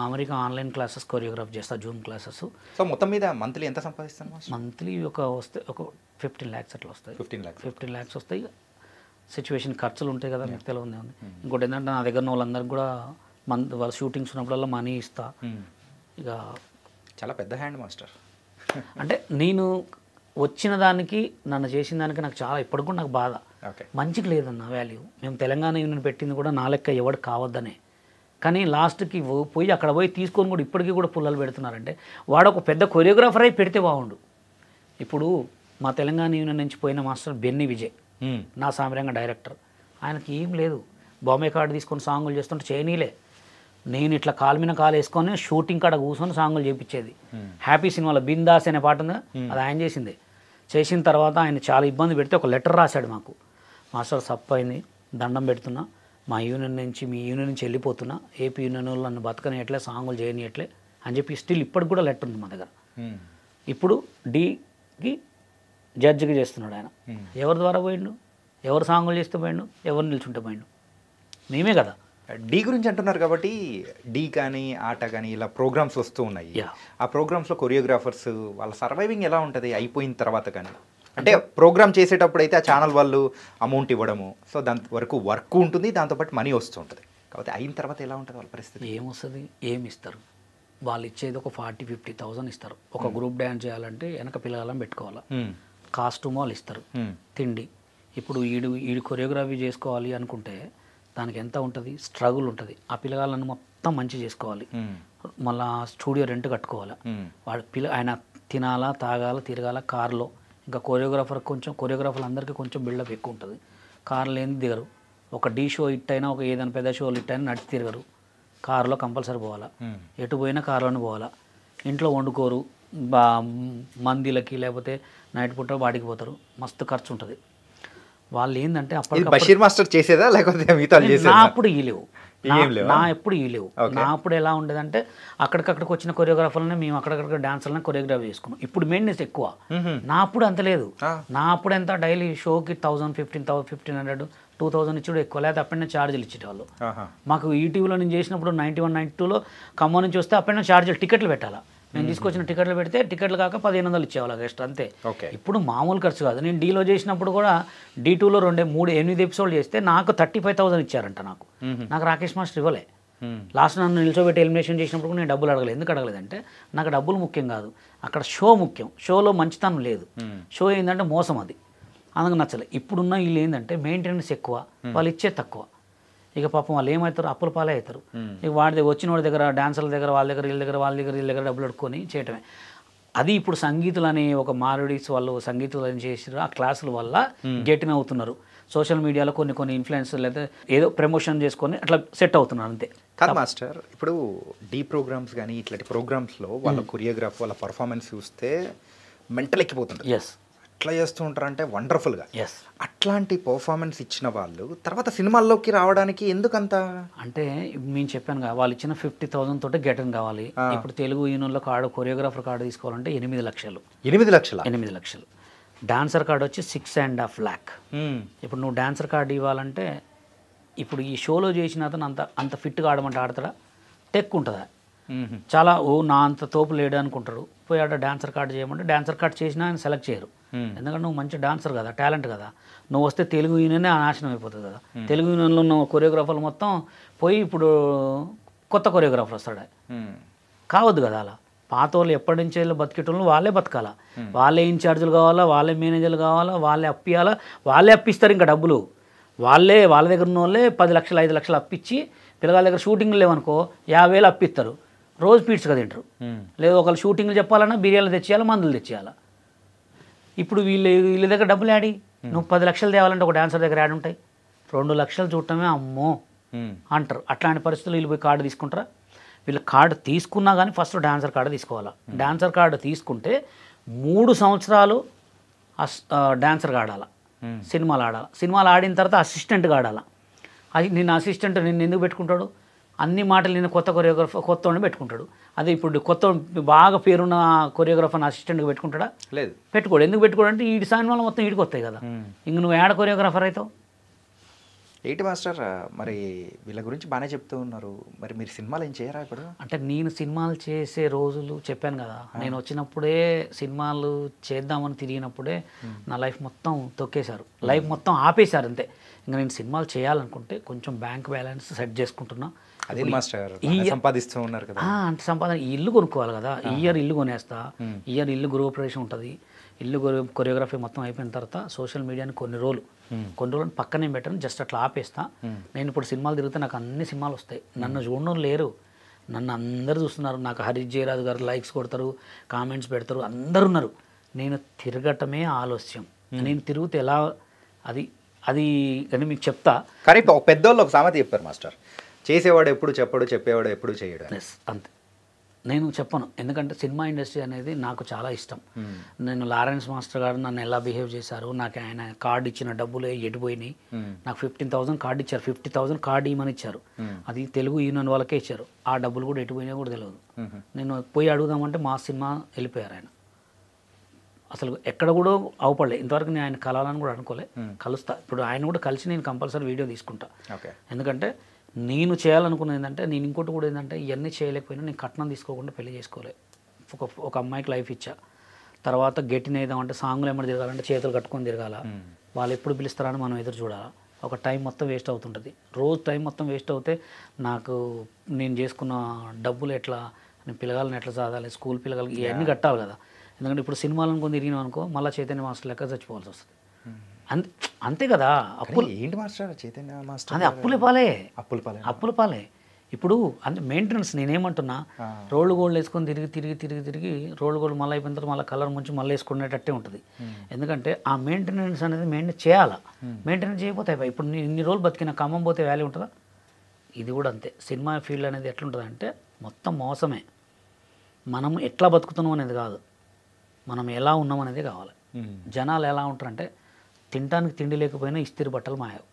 అమెరికా ఆన్లైన్ క్లాసెస్ కొరియోగ్రాఫ్ చేస్తా, జూమ్ క్లాసెస్. సో మొత్తం మీద మంత్లీ ఎంత సంపాదిస్తాను? మంత్లీ ఒక 15 lakhs అట్లా వస్తాయి. 15 lakhs వస్తాయి. సిచ్యువేషన్ ఖర్చులు ఉంటాయి కదా, మీకు తెలియదు ఉంది. ఇంకోటి ఏంటంటే నా దగ్గర వాళ్ళందరికీ కూడా వాళ్ళ షూటింగ్స్ ఉన్నప్పుడల్లా మనీ ఇస్తా. ఇక చాలా పెద్ద హ్యాండ్ మాస్టర్. అంటే నేను వచ్చిన దానికి, నన్ను చేసిన దానికి నాకు చాలా ఇప్పటికి కూడా నాకు బాధ. మంచికి లేదన్న వాల్యూ. మేము తెలంగాణ యూనియన్ పెట్టింది కూడా నా లెక్క ఎవడు కావద్దనే. కానీ లాస్ట్కి పోయి అక్కడ పోయి తీసుకొని కూడా ఇప్పటికీ కూడా పుల్లలు పెడుతున్నారంటే వాడు ఒక పెద్ద కొరియోగ్రాఫర్ అయి పెడితే బాగుండు. ఇప్పుడు మా తెలంగాణ యూనియన్ నుంచి పోయిన మాస్టర్ బెన్నీ విజయ్, నా సామిరంగ డైరెక్టర్, ఆయనకి ఏం లేదు. బాంబే కార్డు తీసుకొని సాంగులు చేస్తుంటే చేయనీలే. నేను ఇట్లా కాలు మీద కాలు వేసుకొని షూటింగ్ కాడ కూర్చొని సాంగులు చేయించేది. హ్యాపీ సినిమాలో బిందాస్ అనే పాట ఉందా, అది ఆయన చేసింది. చేసిన తర్వాత ఆయన చాలా ఇబ్బంది పెడితే ఒక లెటర్ రాశాడు మాకు, మాస్టర్ సప్పైంది, దండం పెడుతున్నా, మా యూనియన్ నుంచి మీ యూనియన్ నుంచి వెళ్ళిపోతున్నా, ఏపీ యూనియన్ వాళ్ళు నన్ను బతకనియట్లే, సాంగులు చేయనియట్లే అని చెప్పి స్టిల్ ఇప్పటికి కూడా లెటర్ ఉంది మా దగ్గర. ఇప్పుడు డీకి జడ్జికి చేస్తున్నాడు ఆయన. ఎవరి ద్వారా పోయిండు? ఎవరు సాంగులు చేస్తే పోయిండు? ఎవరు నిల్చుంటే పోయిండు? మేమే కదా. డీ గురించి అంటున్నారు కాబట్టి డీ కానీ ఆట కానీ ఇలా ప్రోగ్రామ్స్ వస్తూ ఉన్నాయి. ఆ ప్రోగ్రామ్స్లో కొరియోగ్రాఫర్స్ వాళ్ళ సర్వైవింగ్ ఎలా ఉంటుంది అయిపోయిన తర్వాత? కానీ అంటే ప్రోగ్రామ్ చేసేటప్పుడు అయితే ఆ ఛానల్ వాళ్ళు అమౌంట్ ఇవ్వడము, సో దాని వరకు వర్క్ ఉంటుంది, దాంతోపాటు మనీ వస్తూ ఉంటుంది. కాబట్టి అయిన తర్వాత ఎలా ఉంటుంది వాళ్ళ పరిస్థితి? ఏమొస్తుంది? ఏమి ఇస్తారు వాళ్ళు? ఇచ్చేది ఒక 40,000-50,000 ఇస్తారు. ఒక గ్రూప్ డ్యాన్స్ చేయాలంటే వెనక పిల్లగాళ్ళని పెట్టుకోవాలా, కాస్ట్యూమ్ వాళ్ళు ఇస్తారు, తిండి. ఇప్పుడు ఈడు కొరియోగ్రఫీ చేసుకోవాలి అనుకుంటే దానికి ఎంత ఉంటుంది? స్ట్రగుల్ ఉంటుంది. ఆ పిల్లగాళ్ళను మొత్తం మంచి చేసుకోవాలి, మళ్ళీ స్టూడియో రెంట్ కట్టుకోవాలి, వాడు ఆయన తినాలా, తాగాల, తిరగాల కార్లో. ఇంకా కొరియోగ్రాఫర్లు అందరికీ కొంచెం బిల్డప్ ఎక్కువ ఉంటుంది. కార్లు ఏంది దిగరు. ఒక డీ షో హిట్ అయినా, ఒక ఏదైనా పెద్ద షోలు హిట్ అయినా నడిచి తిరగరు. కారులో కంపల్సరీ పోవాలా, ఎటు పోయినా కారులోనే పోవాలా. ఇంట్లో వండుకోరు, మందిలకి లేకపోతే నైట్ పూట వాడికి పోతారు, మస్తు ఖర్చు ఉంటుంది. వాళ్ళు ఏంటంటే బషీర్ మాస్టర్ చేసేదా లేకపోతే నా అప్పుడు ఇలేవు, నా ఎప్పుడు ఇలేవు. నా అప్పుడు ఎలా ఉండేదంటే అక్కడికక్కడికి వచ్చిన కొరియోగ్రాఫర్లని మేము అక్కడక్కడ డాన్సర్లని కొరియోగ్రాఫీ చేసుకున్నాం. ఇప్పుడు మెయింటెనెన్స్ ఎక్కువ. నా అప్పుడు అంత లేదు. నా అప్పుడు ఎంత డైలీ షోకి 1,000, 1,500, 2,000 ఇచ్చాడు ఎక్కువ, లేకపోతే అప్పటినే ఛార్జీలు ఇచ్చేవాళ్ళు. మాకు ఈటీవీలో నేను చేసినప్పుడు 91, 92లో ఖమ్మం నుంచి వస్తే అప్పటినే ఛార్జీలు టికెట్లు పెట్టాలా. నేను తీసుకొచ్చిన టికెట్లు పెడితే టికెట్లు కాక 1,500 ఇచ్చేవాళ్ళు ఎక్స్ట్రా, అంతే. ఇప్పుడు మామూలు ఖర్చు కాదు. నేను డీలో చేసినప్పుడు కూడా D2లో 8 ఎపిసోడ్లు చేస్తే నాకు 35,000 ఇచ్చారంట. నాకు రాకేష్ మాస్టర్ ఇవ్వలే. లాస్ట్ నన్ను నిల్చోబెట్టి ఎలిమినేషన్ చేసినప్పుడు నేను డబ్బులు అడగలేదు. ఎందుకు అడగలేదంటే నాకు డబ్బులు ముఖ్యం కాదు, అక్కడ షో ముఖ్యం. షోలో మంచితనం లేదు, షో ఏంటంటే మోసం, అది అందుకు నచ్చలేదు. ఇప్పుడున్న వీళ్ళు ఏంటంటే మెయింటెనెన్స్ ఎక్కువ, వాళ్ళు ఇచ్చే తక్కువ. ఇక పాపం వాళ్ళు ఏమవుతారు, అప్పుల పాలే అవుతారు. ఇక వాడి వచ్చిన వాడి దగ్గర డాన్సర్ల దగ్గర వాళ్ళ దగ్గర వీళ్ళ దగ్గర డబ్బులు అడుక్కొని చేయటమే. అది ఇప్పుడు సంగీతులు అని ఒక మారుడీస్ వాళ్ళు సంగీతులు అని చేసారు, ఆ క్లాసుల వల్ల గెటిన్ అవుతున్నారు. సోషల్ మీడియాలో కొన్ని ఇన్ఫ్లుయెన్సర్లు అయితే ఏదో ప్రమోషన్ చేసుకొని అట్లా సెట్ అవుతున్నారు అంతే. కాదు మాస్టర్, ఇప్పుడు డీ ప్రోగ్రామ్స్ కానీ ఇట్లాంటి ప్రోగ్రామ్స్లో వాళ్ళ కొరియోగ్రాఫ్ వాళ్ళ పర్ఫార్మెన్స్ చూస్తే మెంటల్ ఎక్కిపోతుంది. ఎస్, ఎట్లా చేస్తూ ఉంటారంటే వండర్ఫుల్గా. ఎస్, అట్లాంటి పర్ఫార్మెన్స్ ఇచ్చిన వాళ్ళు తర్వాత సినిమాల్లోకి రావడానికి ఎందుకంత అంటే నేను చెప్పాను కదా, వాళ్ళు ఇచ్చిన 50,000 తోటి గెటన్ కావాలి. ఇప్పుడు తెలుగు యూనియన్లో కార్డు కొరియోగ్రాఫర్ కార్డు తీసుకోవాలంటే 8 లక్షలు. 8 లక్షలు. డాన్సర్ కార్డు వచ్చి 6.5 lakh. ఇప్పుడు నువ్వు డాన్సర్ కార్డు ఇవ్వాలంటే ఇప్పుడు ఈ షోలో చేసిన అతను అంత ఫిట్గా ఆడమంటే ఆడతాడా? టెక్ ఉంటుందా? చాలా నా అంత తోపు లేడు అనుకుంటారు. పోయి ఆడ డాన్సర్ కార్డు చేయమంటే డాన్సర్ కార్డు చేసినా ఆయన సెలెక్ట్ చేయరు. ఎందుకంటే నువ్వు మంచి డాన్సర్ కదా, టాలెంట్ కదా. నువ్వు వస్తే తెలుగు యూనియనే నాశనం అయిపోతుంది కదా. తెలుగు యూనియన్లో ఉన్న కొరియోగ్రాఫర్లు మొత్తం పోయి ఇప్పుడు కొత్త కొరియోగ్రాఫర్ వస్తాడు. కావద్దు కదా అలా. పాత వాళ్ళు ఎప్పటి నుంచి వెళ్ళి బతికేటోళ్ళు వాళ్ళే బతకాలా, వాళ్ళే ఇన్ఛార్జీలు కావాలా, వాళ్ళే మేనేజర్లు కావాలా, వాళ్ళే అప్పియాలా, వాళ్ళే అప్పిస్తారు. ఇంకా డబ్బులు వాళ్ళ దగ్గర ఉన్న వాళ్ళే 10 లక్షలు 5 లక్షలు అప్పించి పిల్లగాళ్ళ దగ్గర షూటింగ్లు లేవనుకో 50,000 అప్పిస్తారు. రోజు పీడ్స్గా తింటారు. లేదు ఒకళ్ళు షూటింగ్లు చెప్పాలన్నా బిర్యానీలు తెచ్చేయాలి, మందులు తెచ్చేయాలి. ఇప్పుడు వీళ్ళ దగ్గర డబ్బులు యాడి? నువ్వు 10 లక్షలు తేవాలంటే ఒక డాన్సర్ దగ్గర యాడ్ ఉంటాయి. 2 లక్షలు చూడటమే అమ్మో అంటారు. అట్లాంటి పరిస్థితులు వీళ్ళు పోయి కార్డు తీసుకుంటారా? వీళ్ళు కార్డు తీసుకున్నా కానీ ఫస్ట్ డాన్సర్ కార్డు తీసుకోవాలా. డాన్సర్ కార్డు తీసుకుంటే 3 సంవత్సరాలు డాన్సర్గా ఆడాలి, సినిమాలు ఆడాలి. సినిమాలు ఆడిన తర్వాత అసిస్టెంట్గా ఆడాలి. అది నిన్న అసిస్టెంట్ నిన్ను ఎందుకు పెట్టుకుంటాడు? అన్ని మాటలు నిన్న కొత్త కొరియోగ్రాఫర్ కొత్తని పెట్టుకుంటాడు. అదే ఇప్పుడు కొత్త బాగా పేరున్న కొరియోగ్రాఫర్ని అసిస్టెంట్గా పెట్టుకుంటాడా? లేదు, పెట్టుకోడు. ఎందుకు పెట్టుకోడు అంటే ఈ సినిమాలు మొత్తం వీడికి వస్తాయి కదా. ఇంక నువ్వు ఏడ కొరియోగ్రాఫర్ అవుతావు? ఏంటి మాస్టర్, మరి వీళ్ళ గురించి బాగానే చెప్తూ ఉన్నారు, మరి మీరు సినిమాలు ఏం చేయరా ఇప్పుడు? అంటే నేను సినిమాలు చేసే రోజులు చెప్పాను కదా, నేను వచ్చినప్పుడే సినిమాలు చేద్దామని తిరిగినప్పుడే నా లైఫ్ మొత్తం తొక్కేశారు, లైఫ్ మొత్తం ఆపేశారు అంతే. ఇంకా నేను సినిమాలు చేయాలనుకుంటే కొంచెం బ్యాంక్ బ్యాలెన్స్ సెట్ చేసుకుంటున్నా. అదే మాస్టర్ సంపాదిస్తూ ఉన్నారు కదా. అంటే సంపాదన ఇల్లు కొనుక్కోవాలి కదా. ఇయర్ ఇల్లు కొనేస్తా, ఇయర్ ఇల్లు గృహప్రవేశం ఉంటుంది. ఇల్లు కొరియోగ్రఫీ మొత్తం అయిపోయిన తర్వాత సోషల్ మీడియాని కొన్ని రోజులు పక్కనే పెట్టాను, జస్ట్ అట్లా ఆపేస్తా. నేను ఇప్పుడు సినిమాలు తిరిగితే నాకు అన్ని సినిమాలు వస్తాయి. నన్ను చూడడం లేరు, నన్ను అందరు చూస్తున్నారు. నాకు హరీష్ జయరాజు గారు లైక్స్ కొడతారు, కామెంట్స్ పెడతారు, అందరు ఉన్నారు. నేను తిరగటమే ఆలస్యం. నేను తిరిగితే ఎలా అది కానీ మీకు చెప్తా. కానీ పెద్దోళ్ళు ఒక సామెత చెప్పారు మాస్టర్, చేసేవాడు ఎప్పుడు చెప్పాడు, చెప్పేవాడు ఎప్పుడు చేయడు. అంతే, నేను చెప్పను. ఎందుకంటే సినిమా ఇండస్ట్రీ అనేది నాకు చాలా ఇష్టం. నేను లారెన్స్ మాస్టర్ గారు నన్ను ఎలా బిహేవ్ చేశారు, నాకు ఆయన కార్డు ఇచ్చిన డబ్బులు ఎడిపోయినాయి. నాకు 15,000 కార్డు ఇచ్చారు, 50,000 కార్డు ఇవ్వమని ఇచ్చారు. అది తెలుగు యూనియన్ వాళ్ళకే ఇచ్చారు. ఆ డబ్బులు కూడా ఎటుపోయినా కూడా తెలియదు. నేను పోయి అడుగుదామంటే మా సినిమా వెళ్ళిపోయారు. ఆయన అసలు ఎక్కడ కూడా అవపడలే. ఇంతవరకు నేను ఆయన కలాలని కూడా అనుకోలే. కలుస్తా ఇప్పుడు, ఆయన కూడా కలిసి నేను కంపల్సరీ వీడియో తీసుకుంటా. ఎందుకంటే నేను చేయాలనుకున్నది ఏంటంటే, నేను ఇంకోటి కూడా ఏంటంటే, ఇవన్నీ చేయలేకపోయినా నేను కట్నం తీసుకోకుండా పెళ్లి చేసుకోలే. ఒక అమ్మాయికి లైఫ్ ఇచ్చా. తర్వాత గెట్టిన ఏదామంటే సాంగ్లు ఏమైనా తిరగాలంటే చేతులు కట్టుకొని తిరగాల. వాళ్ళు ఎప్పుడు పిలుస్తారని మనం ఎదురు చూడాలి. ఒక టైం మొత్తం వేస్ట్ అవుతుంటుంది. రోజు టైం మొత్తం వేస్ట్ అవుతే నాకు నేను చేసుకున్న డబ్బులు ఎట్లా, నేను పిల్లగాలని ఎట్లా చదవాలి, స్కూల్ పిల్లగాలకి ఇవన్నీ కట్టాలి కదా. ఎందుకంటే ఇప్పుడు సినిమాలు అనుకుని తిరిగినాం అనుకో, మళ్ళీ చైతన్య మాస్టర్ లెక్క చచ్చిపోవాల్సి వస్తుంది. అంతే కదా. అప్పులు ఏంటి మాస్టర్, చైతన్య మాస్టర్ అదే అప్పుల పాలే. ఇప్పుడు అంటే మెయింటెనెన్స్ నేనేమంటున్నా, రోడ్లు గోల్డ్ వేసుకొని తిరిగి రోడ్లు గోల్డ్ మళ్ళీ అయిపోయిన తర్వాత మళ్ళీ కలర్ ముంచి మళ్ళీ వేసుకునేటట్టే ఉంటుంది. ఎందుకంటే ఆ మెయింటెనెన్స్ అనేది మెయింటైన్ చేయాలా. మెయింటెనెన్స్ చేయకపోతే ఇప్పుడు ఇన్ని రోజులు బతికిన ఖమ్మం పోతే వాల్యూ ఉంటుందా? ఇది కూడా అంతే. సినిమా ఫీల్డ్ అనేది ఎట్లుంటుంది అంటే మొత్తం మోసమే. మనం ఎట్లా బతుకుతున్నాం అనేది కాదు, మనం ఎలా ఉన్నాం అనేది కావాలి. జనాలు ఎలా ఉంటారంటే, తినడానికి తిండి లేకపోయినా ఇస్తిరి బట్టలు మాయవు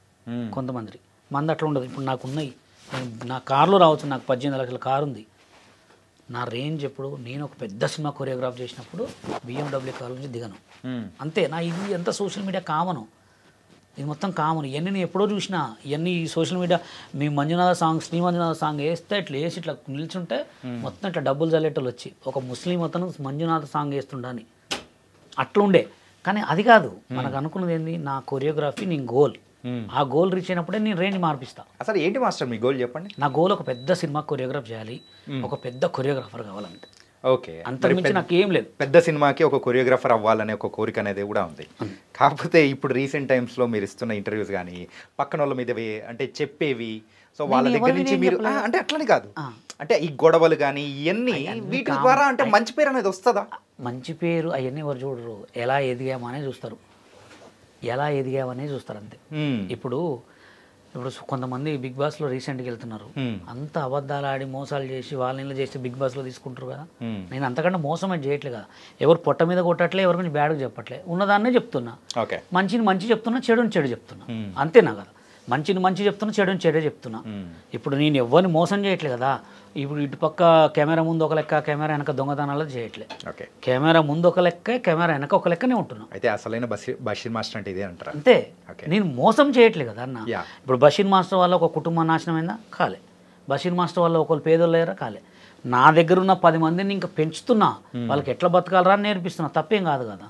కొంతమంది. మంది అట్లా ఉండదు. ఇప్పుడు నాకున్నాయి, నా కార్లో రావచ్చు, నాకు 18 లక్షల కారు ఉంది. నా రేంజ్ ఎప్పుడు, నేను ఒక పెద్ద సినిమా కొరియోగ్రాఫ్ చేసినప్పుడు BMW కార్ నుంచి దిగను అంతే. ఇది ఎంత సోషల్ మీడియా కామను, ఇది మొత్తం కామన్. ఇవన్నీ నేను ఎప్పుడో చూసినా. ఇవన్నీ సోషల్ మీడియా, మీ మంజునాథ సాంగ్, శ్రీ మంజునాథ సాంగ్ వేస్తే ఇట్లా వేసి ఇట్లా నిల్చుంటే మొత్తం ఇట్లా డబ్బులు చల్లేటోళ్ళు వచ్చి, ఒక ముస్లిం అతను మంజునాథ సాంగ్ వేస్తుండని అట్లుండే. కానీ అది కాదు, మనకు అనుకున్నది ఏంది, నా కొరియోగ్రఫీ నేను గోల్. ఆ గోల్ రీచ్ అయినప్పుడే నేను రేంజ్ మార్పిస్తా. అసలు ఏంటి మాస్టర్ మీ గోల్ చెప్పండి? నా గోల్ ఒక పెద్ద సినిమా కొరియోగ్రాఫ్ చేయాలి, ఒక పెద్ద కొరియోగ్రాఫర్ కావాలంటే. ఓకే. అంతకుమించి నాకు ఏం లేదు. పెద్ద సినిమాకి ఒక కొరియోగ్రాఫర్ అవ్వాలనే ఒక కోరిక అనేది కూడా ఉంది. కాకపోతే ఇప్పుడు రీసెంట్ టైమ్స్లో మీరు ఇస్తున్న ఇంటర్వ్యూస్ కానీ పక్కన వాళ్ళ మీద అంటే చెప్పేవి, సో వాళ్ళ దగ్గర నుంచి మీరు అంటే అట్లని కాదు, అంటే ఈ గొడవలు కానీ ఇవన్నీ వీటి ద్వారా అంటే మంచి పేరు అనేది వస్తుందా? మంచి పేరు అవన్నీ ఎవరు చూడరు, ఎలా ఎదిగామనే చూస్తారు, ఎలా ఎదిగామనే చూస్తారు అంతే. ఇప్పుడు కొంతమంది బిగ్ బాస్లో రీసెంట్గా వెళ్తున్నారు, అంత అబద్ధాలు ఆడి మోసాలు చేసి వాళ్ళని ఇలా చేస్తే బిగ్ బాస్లో తీసుకుంటారు కదా. నేను అంతకంటే మోసం అది చేయట్లే కదా, ఎవరు పొట్ట మీద కొట్టట్లే, ఎవరి గురించి బ్యాడ్గా చెప్పట్లే, ఉన్నదాన్నే చెప్తున్నా. మంచిని మంచి చెప్తున్నా, చెడుని చెడు చెప్తున్నా, అంతేనా కదా. మంచిని మంచి చెప్తున్నా, చెడుని చెడే చెప్తున్నా. ఇప్పుడు నేను ఎవరిని మోసం చేయట్లే కదా. ఇప్పుడు ఇటుపక్క కెమెరా ముందు ఒక లెక్క, కెమెరా వెనక దొంగతనాలు చేయట్లే. కెమెరా ముందు ఒక లెక్క, కెమెరా వెనక ఒక లెక్కనే ఉంటున్నా. అయితే అసలైన బషీర్ మాస్టర్ అంటే ఇదే అంటారా? అంతే, నేను మోసం చేయట్లే కదా అన్న. ఇప్పుడు బషీర్ మాస్టర్ వల్ల ఒక కుటుంబం నాశనం అయిందా? కాలే. బషీర్ మాస్టర్ వల్ల ఒకరు పేదోళ్ళు అయ్యారా? కాలే. నా దగ్గర ఉన్న 10 మందిని ఇంకా పెంచుతున్నా, వాళ్ళకి ఎట్లా బతకాలరా అని నేర్పిస్తున్నా, తప్పేం కాదు కదా.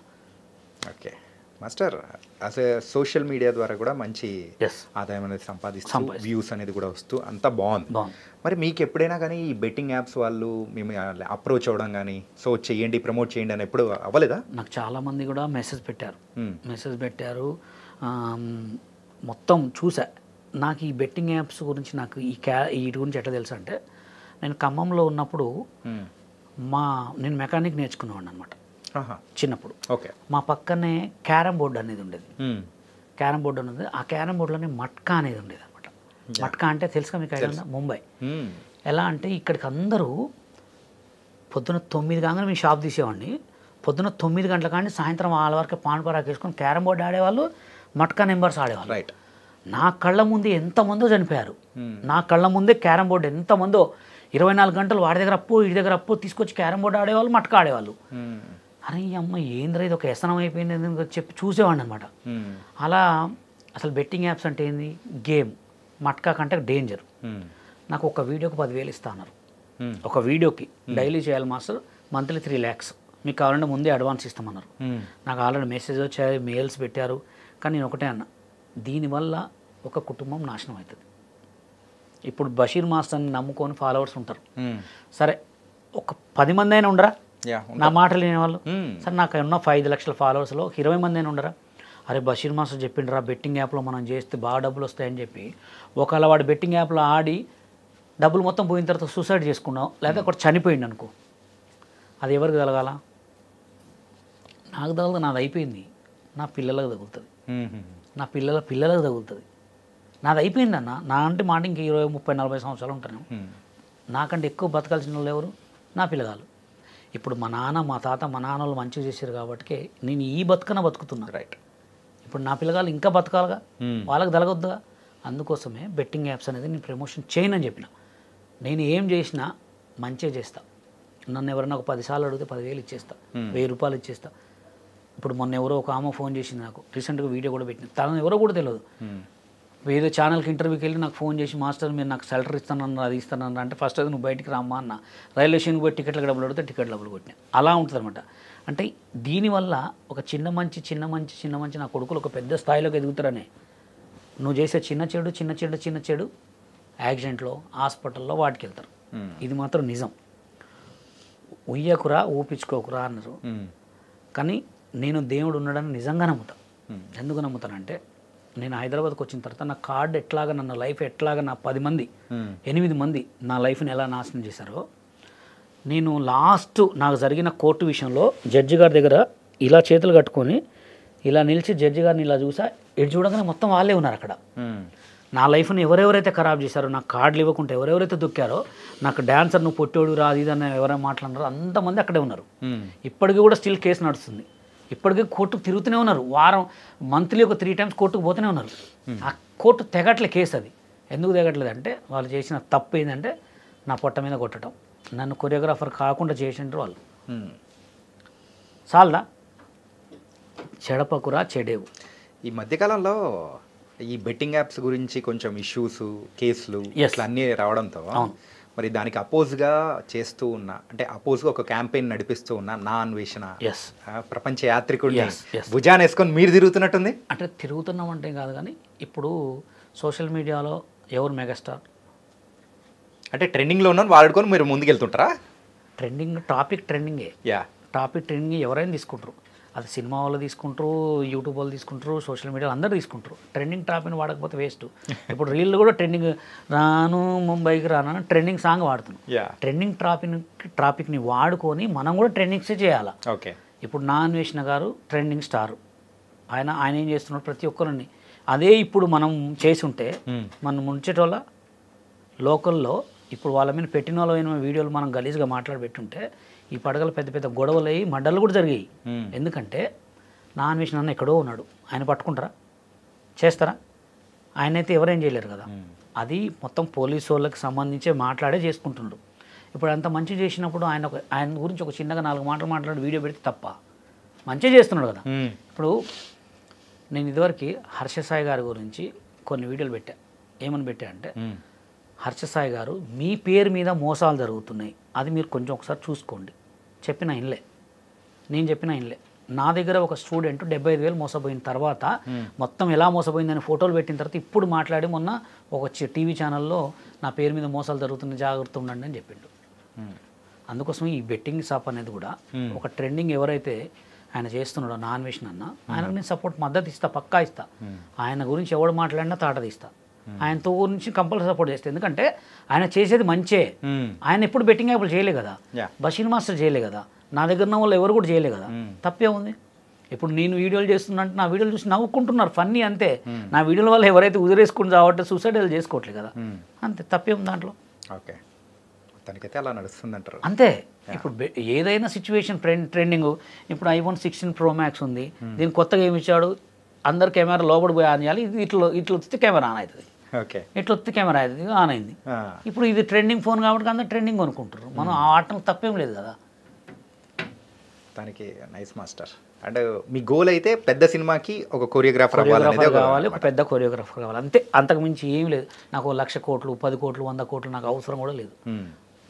ఓకే మాస్టర్, అసలు సోషల్ మీడియా ద్వారా కూడా మంచి ఆదాయం అనేది సంపాదిస్తూ వ్యూస్ అనేది కూడా వస్తూ అంతా బాగుంది. మరి మీకు ఎప్పుడైనా కానీ ఈ బెట్టింగ్ యాప్స్ వాళ్ళు మేము అప్రోచ్ అవ్వడం కానీ, సో చేయండి ప్రమోట్ చేయండి అని ఎప్పుడు అవ్వలేదా? నాకు చాలామంది కూడా మెసేజ్ పెట్టారు, మొత్తం చూసా. నాకు ఈ బెట్టింగ్ యాప్స్ గురించి, నాకు వీటి గురించి ఎట్లా తెలుసు అంటే, నేను ఖమ్మంలో ఉన్నప్పుడు నేను మెకానిక్ నేర్చుకునేవాడిని అనమాట చిన్నప్పుడు. ఓకే. మా పక్కనే క్యారమ్ బోర్డు అనేది ఉండేది. క్యారమ్ బోర్డు అనేది, ఆ క్యారమ్ బోర్డులోనే మట్కా అనేది ఉండేది అనమాట. మట్కా అంటే తెలుసుగా మీకు ఐడియా ఉందా? ముంబై. ఎలా అంటే ఇక్కడికి అందరూ పొద్దున్న 9 కాగానే మేము షాప్ తీసేవాడిని, పొద్దున్న 9 గంటల కానీ సాయంత్రం 6 వరకు పాన్ పరాకు వేసుకొని క్యారమ్ బోర్డు ఆడేవాళ్ళు, మట్కా నెంబర్స్ ఆడేవాళ్ళు. రైట్. నా కళ్ళ ముందు ఎంతమందో చనిపోయారు, నా కళ్ళ ముందే క్యారమ్ బోర్డు ఎంతమందో 24 గంటలు వాడి దగ్గర అప్పు వీడి దగ్గర అప్పు తీసుకొచ్చి క్యారమ్ బోర్డు ఆడేవాళ్ళు, మట్కా ఆడేవాళ్ళు. అరే అమ్మ ఏంద్రా ఇది ఒక వ్యసనం అయిపోయింది అని చెప్పి చూసేవాడిని అనమాట. అలా అసలు బెట్టింగ్ యాప్స్ అంటే ఏంది, గేమ్, మట్కా కంటే డేంజర్. నాకు ఒక వీడియోకి 10,000 ఇస్తా అన్నారు, ఒక వీడియోకి డైలీ చేయాలి మాస్టర్, మంత్లీ 3 lakhs, మీకు కావాలంటే ముందే అడ్వాన్స్ ఇస్తామన్నారు. నాకు ఆల్రెడీ మెసేజ్ వచ్చాయి, మెయిల్స్ పెట్టారు. కానీ నేను ఒకటే అన్నా, దీనివల్ల ఒక కుటుంబం నాశనం అవుతుంది. ఇప్పుడు బషీర్ మాస్టర్ని నమ్ముకొని ఫాలోవర్స్ ఉంటారు, సరే ఒక 10 మంది అయినా ఉండరా నా మాటలు వినేవాళ్ళు. సరే నాకు ఉన్న 5 లక్షల ఫాలోవర్స్లో 20 మంది అయినా ఉండరా, అరే బషీర్ మాస్టర్ చెప్పిండ్రా బెట్టింగ్ యాప్లో మనం చేస్తే బాగా డబ్బులు వస్తాయని చెప్పి, ఒకవేళ వాడు బెట్టింగ్ యాప్లో ఆడి డబ్బులు మొత్తం పోయిన తర్వాత సూసైడ్ చేసుకున్నావు, లేదా ఒకటి చనిపోయింది అనుకో, అది ఎవరికి తగలాల? నాకు తగలదు, నాది అయిపోయింది, నా పిల్లలకు తగులుతుంది, నా పిల్లలకు తగులుతుంది, నాది అయిపోయింది అన్న. నా అంటే మాట ఇంక 20, 30, 40 సంవత్సరాలు ఉంటాను, నాకంటే ఎక్కువ బతకాల్సిన వాళ్ళు ఎవరు? నా పిల్లగాలు. ఇప్పుడు మా నాన్న మా తాత మా నాన్న వాళ్ళు మంచిగా చేశారు కాబట్టి నేను ఈ బతుకన బతుకుతున్నా. రైట్. ఇప్పుడు నా పిల్లగాలు ఇంకా బతకాలిగా, వాళ్ళకి తలగొద్దుగా. అందుకోసమే బెట్టింగ్ యాప్స్ అనేది నేను ప్రమోషన్ చేయనని చెప్పిన. నేను ఏం చేసినా మంచిగా చేస్తా. నన్ను ఎవరైనా ఒక 10 సార్లు అడిగితే 10,000 ఇచ్చేస్తా, 1000 రూపాయలు ఇచ్చేస్తా. ఇప్పుడు మొన్న ఎవరో ఒక ఆమె ఫోన్ చేసింది నాకు, రీసెంట్గా వీడియో కూడా పెట్టింది, తనను ఎవరో కూడా తెలియదు. ఏదో ఛానల్కి ఇంటర్వ్యూకి వెళ్ళి నాకు ఫోన్ చేసి, మాస్టర్ మీరు నాకు సాలరీ ఇస్తానన్నారు, అది ఇస్తానన్నారు అంటే, ఫస్ట్ అది నువ్వు బయటికి రామ్మా అన్న, రైల్వే స్టేషన్కి పోయి టికెట్లకు డబ్బులు అడిగితే టికెట్ డబ్బులు కొట్టినా. అలా ఉంటుంది అనమాట. అంటే దీనివల్ల ఒక చిన్న మంచి నా కొడుకులు ఒక పెద్ద స్థాయిలోకి ఎదుగుతారనే. నువ్వు చేసే చిన్న చెడు యాక్సిడెంట్లో, హాస్పిటల్లో వాటికి వెళ్తారు. ఇది మాత్రం నిజం. ఉయ్యకురా ఊపించుకోకురా అన్నారు. కానీ నేను దేవుడు ఉన్నాడని నిజంగా నమ్ముతా. ఎందుకు నమ్ముతానంటే, నేను హైదరాబాద్కి వచ్చిన తర్వాత నా కార్డు ఎట్లాగా, నన్ను లైఫ్ ఎట్లాగా, నా 8 మంది నా లైఫ్ని ఎలా నాశనం చేశారో, నేను లాస్ట్ నాకు జరిగిన కోర్టు విషయంలో జడ్జి గారి దగ్గర ఇలా చేతులు కట్టుకొని ఇలా నిలిచి జడ్జి గారిని ఇలా చూసా, ఎటు చూడగానే మొత్తం వాళ్ళే ఉన్నారు అక్కడ. నా లైఫ్ని ఎవరెవరైతే ఖరాబ్ చేశారో, నాకు కార్డులు ఇవ్వకుండా ఎవరెవరైతే దొక్కారో, నాకు డాన్సర్ నువ్వు పొట్టోడు రా అది ఇదని ఎవరైనా మాట్లాడినారో అంతమంది అక్కడే ఉన్నారు. ఇప్పటికీ కూడా స్టిల్ కేసు నడుస్తుంది, ఇప్పటికీ కోర్టుకు తిరుగుతూనే ఉన్నారు. మంత్లీ ఒక 3 times కోర్టుకు పోతూనే ఉన్నారు. ఆ కోర్టు తెగట్లే కేసు. అది ఎందుకు తెగట్లేదు అంటే, వాళ్ళు చేసిన తప్పు ఏంటంటే నా పొట్ట మీద కొట్టడం, నన్ను కొరియోగ్రాఫర్ కాకుండా చేసిండ్రు వాళ్ళు. చాలదా? చెడపకురా చెడేవు. ఈ మధ్యకాలంలో ఈ బెట్టింగ్ యాప్స్ గురించి కొంచెం ఇష్యూస్, కేసులు ఇట్లా అన్నీ రావడంతో మరి దానికి అపోజ్గా చేస్తూ ఉన్నా, అంటే అపోజ్గా ఒక క్యాంపెయిన్ నడిపిస్తూ ఉన్నా నా అన్వేషణ ప్రపంచ యాత్రికుడిని భుజాన్ని వేసుకొని మీరు తిరుగుతున్నట్టుంది. అంటే తిరుగుతున్నాం అంటే కాదు, కానీ ఇప్పుడు సోషల్ మీడియాలో ఎవరు మెగాస్టార్ అంటే ట్రెండింగ్లో ఉన్నాను వాడుకొని మీరు ముందుకెళ్తుంటారా? ట్రెండింగే యా టాపిక్ ట్రెండింగ్ ఎవరైనా తీసుకుంటారు. అది సినిమా వాళ్ళు తీసుకుంటారు, యూట్యూబ్ వాళ్ళు తీసుకుంటారు, సోషల్ మీడియా అందరూ తీసుకుంటారు. ట్రెండింగ్ టాపిక్ని వాడకపోతే వేస్ట్. ఇప్పుడు రీల్ కూడా ట్రెండింగ్ రాను ముంబైకి రాను ట్రెండింగ్ సాంగ్ వాడుతున్నాం. ట్రెండింగ్ టాపిక్ని వాడుకొని మనం కూడా ట్రెండింగ్సే చేయాలి. ఓకే ఇప్పుడు నా అన్వేషణ గారు ట్రెండింగ్ స్టార్, ఆయన ఏం చేస్తున్నాడు ప్రతి ఒక్కరిని. అదే ఇప్పుడు మనం చేసి ఉంటే మనం ముంచేటోళ్ళ లోకల్లో ఇప్పుడు వాళ్ళ మీద పెట్టిన వాళ్ళ వీడియోలు మనం గలీజ్గా మాట్లాడబెట్టుంటే ఈ పడగలు పెద్ద పెద్ద గొడవలు అయ్యి మడ్డలు కూడా జరిగాయి. ఎందుకంటే నా అన్వేషణ అన్న ఎక్కడో ఉన్నాడు, ఆయన పట్టుకుంటారా, చేస్తారా? ఆయనైతే ఎవరేం చేయలేరు కదా. అది మొత్తం పోలీసు వాళ్ళకి సంబంధించే మాట్లాడే చేసుకుంటున్నాడు. ఇప్పుడు అంత మంచి చేసినప్పుడు ఆయన గురించి ఒక చిన్నగా 4 మాటలు మాట్లాడి వీడియో పెడితే తప్ప, మంచిగా చేస్తున్నాడు కదా. ఇప్పుడు నేను ఇదివరకు హర్షసాయి గారి గురించి కొన్ని వీడియోలు పెట్టా. ఏమని పెట్టా అంటే, హర్షసాయి గారు మీ పేరు మీద మోసాలు జరుగుతున్నాయి, అది మీరు కొంచెం ఒకసారి చూసుకోండి. నేను చెప్పిన ఇన్లే. నా దగ్గర ఒక స్టూడెంట్ 75,000 మోసపోయిన తర్వాత మొత్తం ఎలా మోసపోయిందని ఫోటోలు పెట్టిన తర్వాత ఇప్పుడు మాట్లాడి మొన్న ఒక టీవీ ఛానల్లో నా పేరు మీద మోసాలు జరుగుతున్నాయి, జాగ్రత్త ఉండండి అని చెప్పిండు. అందుకోసం ఈ బెట్టింగ్ షాప్ అనేది కూడా ఒక ట్రెండింగ్ ఎవరైతే ఆయన చేస్తున్నాడో నా అన్వేషణ అన్న, ఆయనకు నేను మద్దతు ఇస్తా, పక్కా ఇస్తా. ఆయన గురించి ఎవడు మాట్లాడినా తాట తీస్తా. ఆయనతో గురించి కంపల్సరీ సపోర్ట్ చేస్తాను. ఎందుకంటే ఆయన చేసేది మంచే. ఆయన ఎప్పుడు బెట్టింగ్ యాప్లు చేయలే కదా, బషీర్ మాస్టర్ చేయలే కదా, నా దగ్గర ఉన్న వాళ్ళు ఎవరు కూడా చేయలే కదా. తప్పే ఉంది. ఇప్పుడు నేను వీడియోలు చేస్తున్నా అంటే నా వీడియోలు చూసి నవ్వుకుంటున్నారు, ఫన్నీ అంతే. నా వీడియోల వల్ల ఎవరైతే ఉదిరేసుకుని రావట్టే సూసైడ్ చేసుకోవట్లేదు కదా, అంతే. తప్పే ఉంది దాంట్లో. ఓకే, తనకైతే అలా నడుస్తుంది అంటారు అంతే. ఇప్పుడు ఏదైనా సిచ్యువేషన్ ట్రెండింగ్. ఇప్పుడు iPhone 16 Pro Max ఉంది, దీనికి కొత్తగా ఏమి ఇచ్చాడు, అందరు కెమెరా లోపల పోయి ఆన్ చేయాలి, ఇది ఇట్లా వస్తే కెమెరా ఆన్ అవుతుంది, ఇట్లా వస్తే కెమెరా అవుతుంది, ఆన్ అయింది. ఇప్పుడు ఇది ట్రెండింగ్ ఫోన్ కాబట్టి అందరు ట్రెండింగ్ అనుకుంటారు. మనం ఆ ఆటలు తప్పేం లేదు కదా. దానికి nice master. And me goal అయితే పెద్ద సినిమాకి ఒక కొరియోగ్రాఫర్ కావాలి, ఒక పెద్ద కొరియోగ్రాఫర్ కావాలి, అంతే. అంతకు మించి ఏం లేదు. నాకు 1,00,000 కోట్లు, 10 కోట్లు, 100 కోట్లు నాకు అవసరం కూడా లేదు.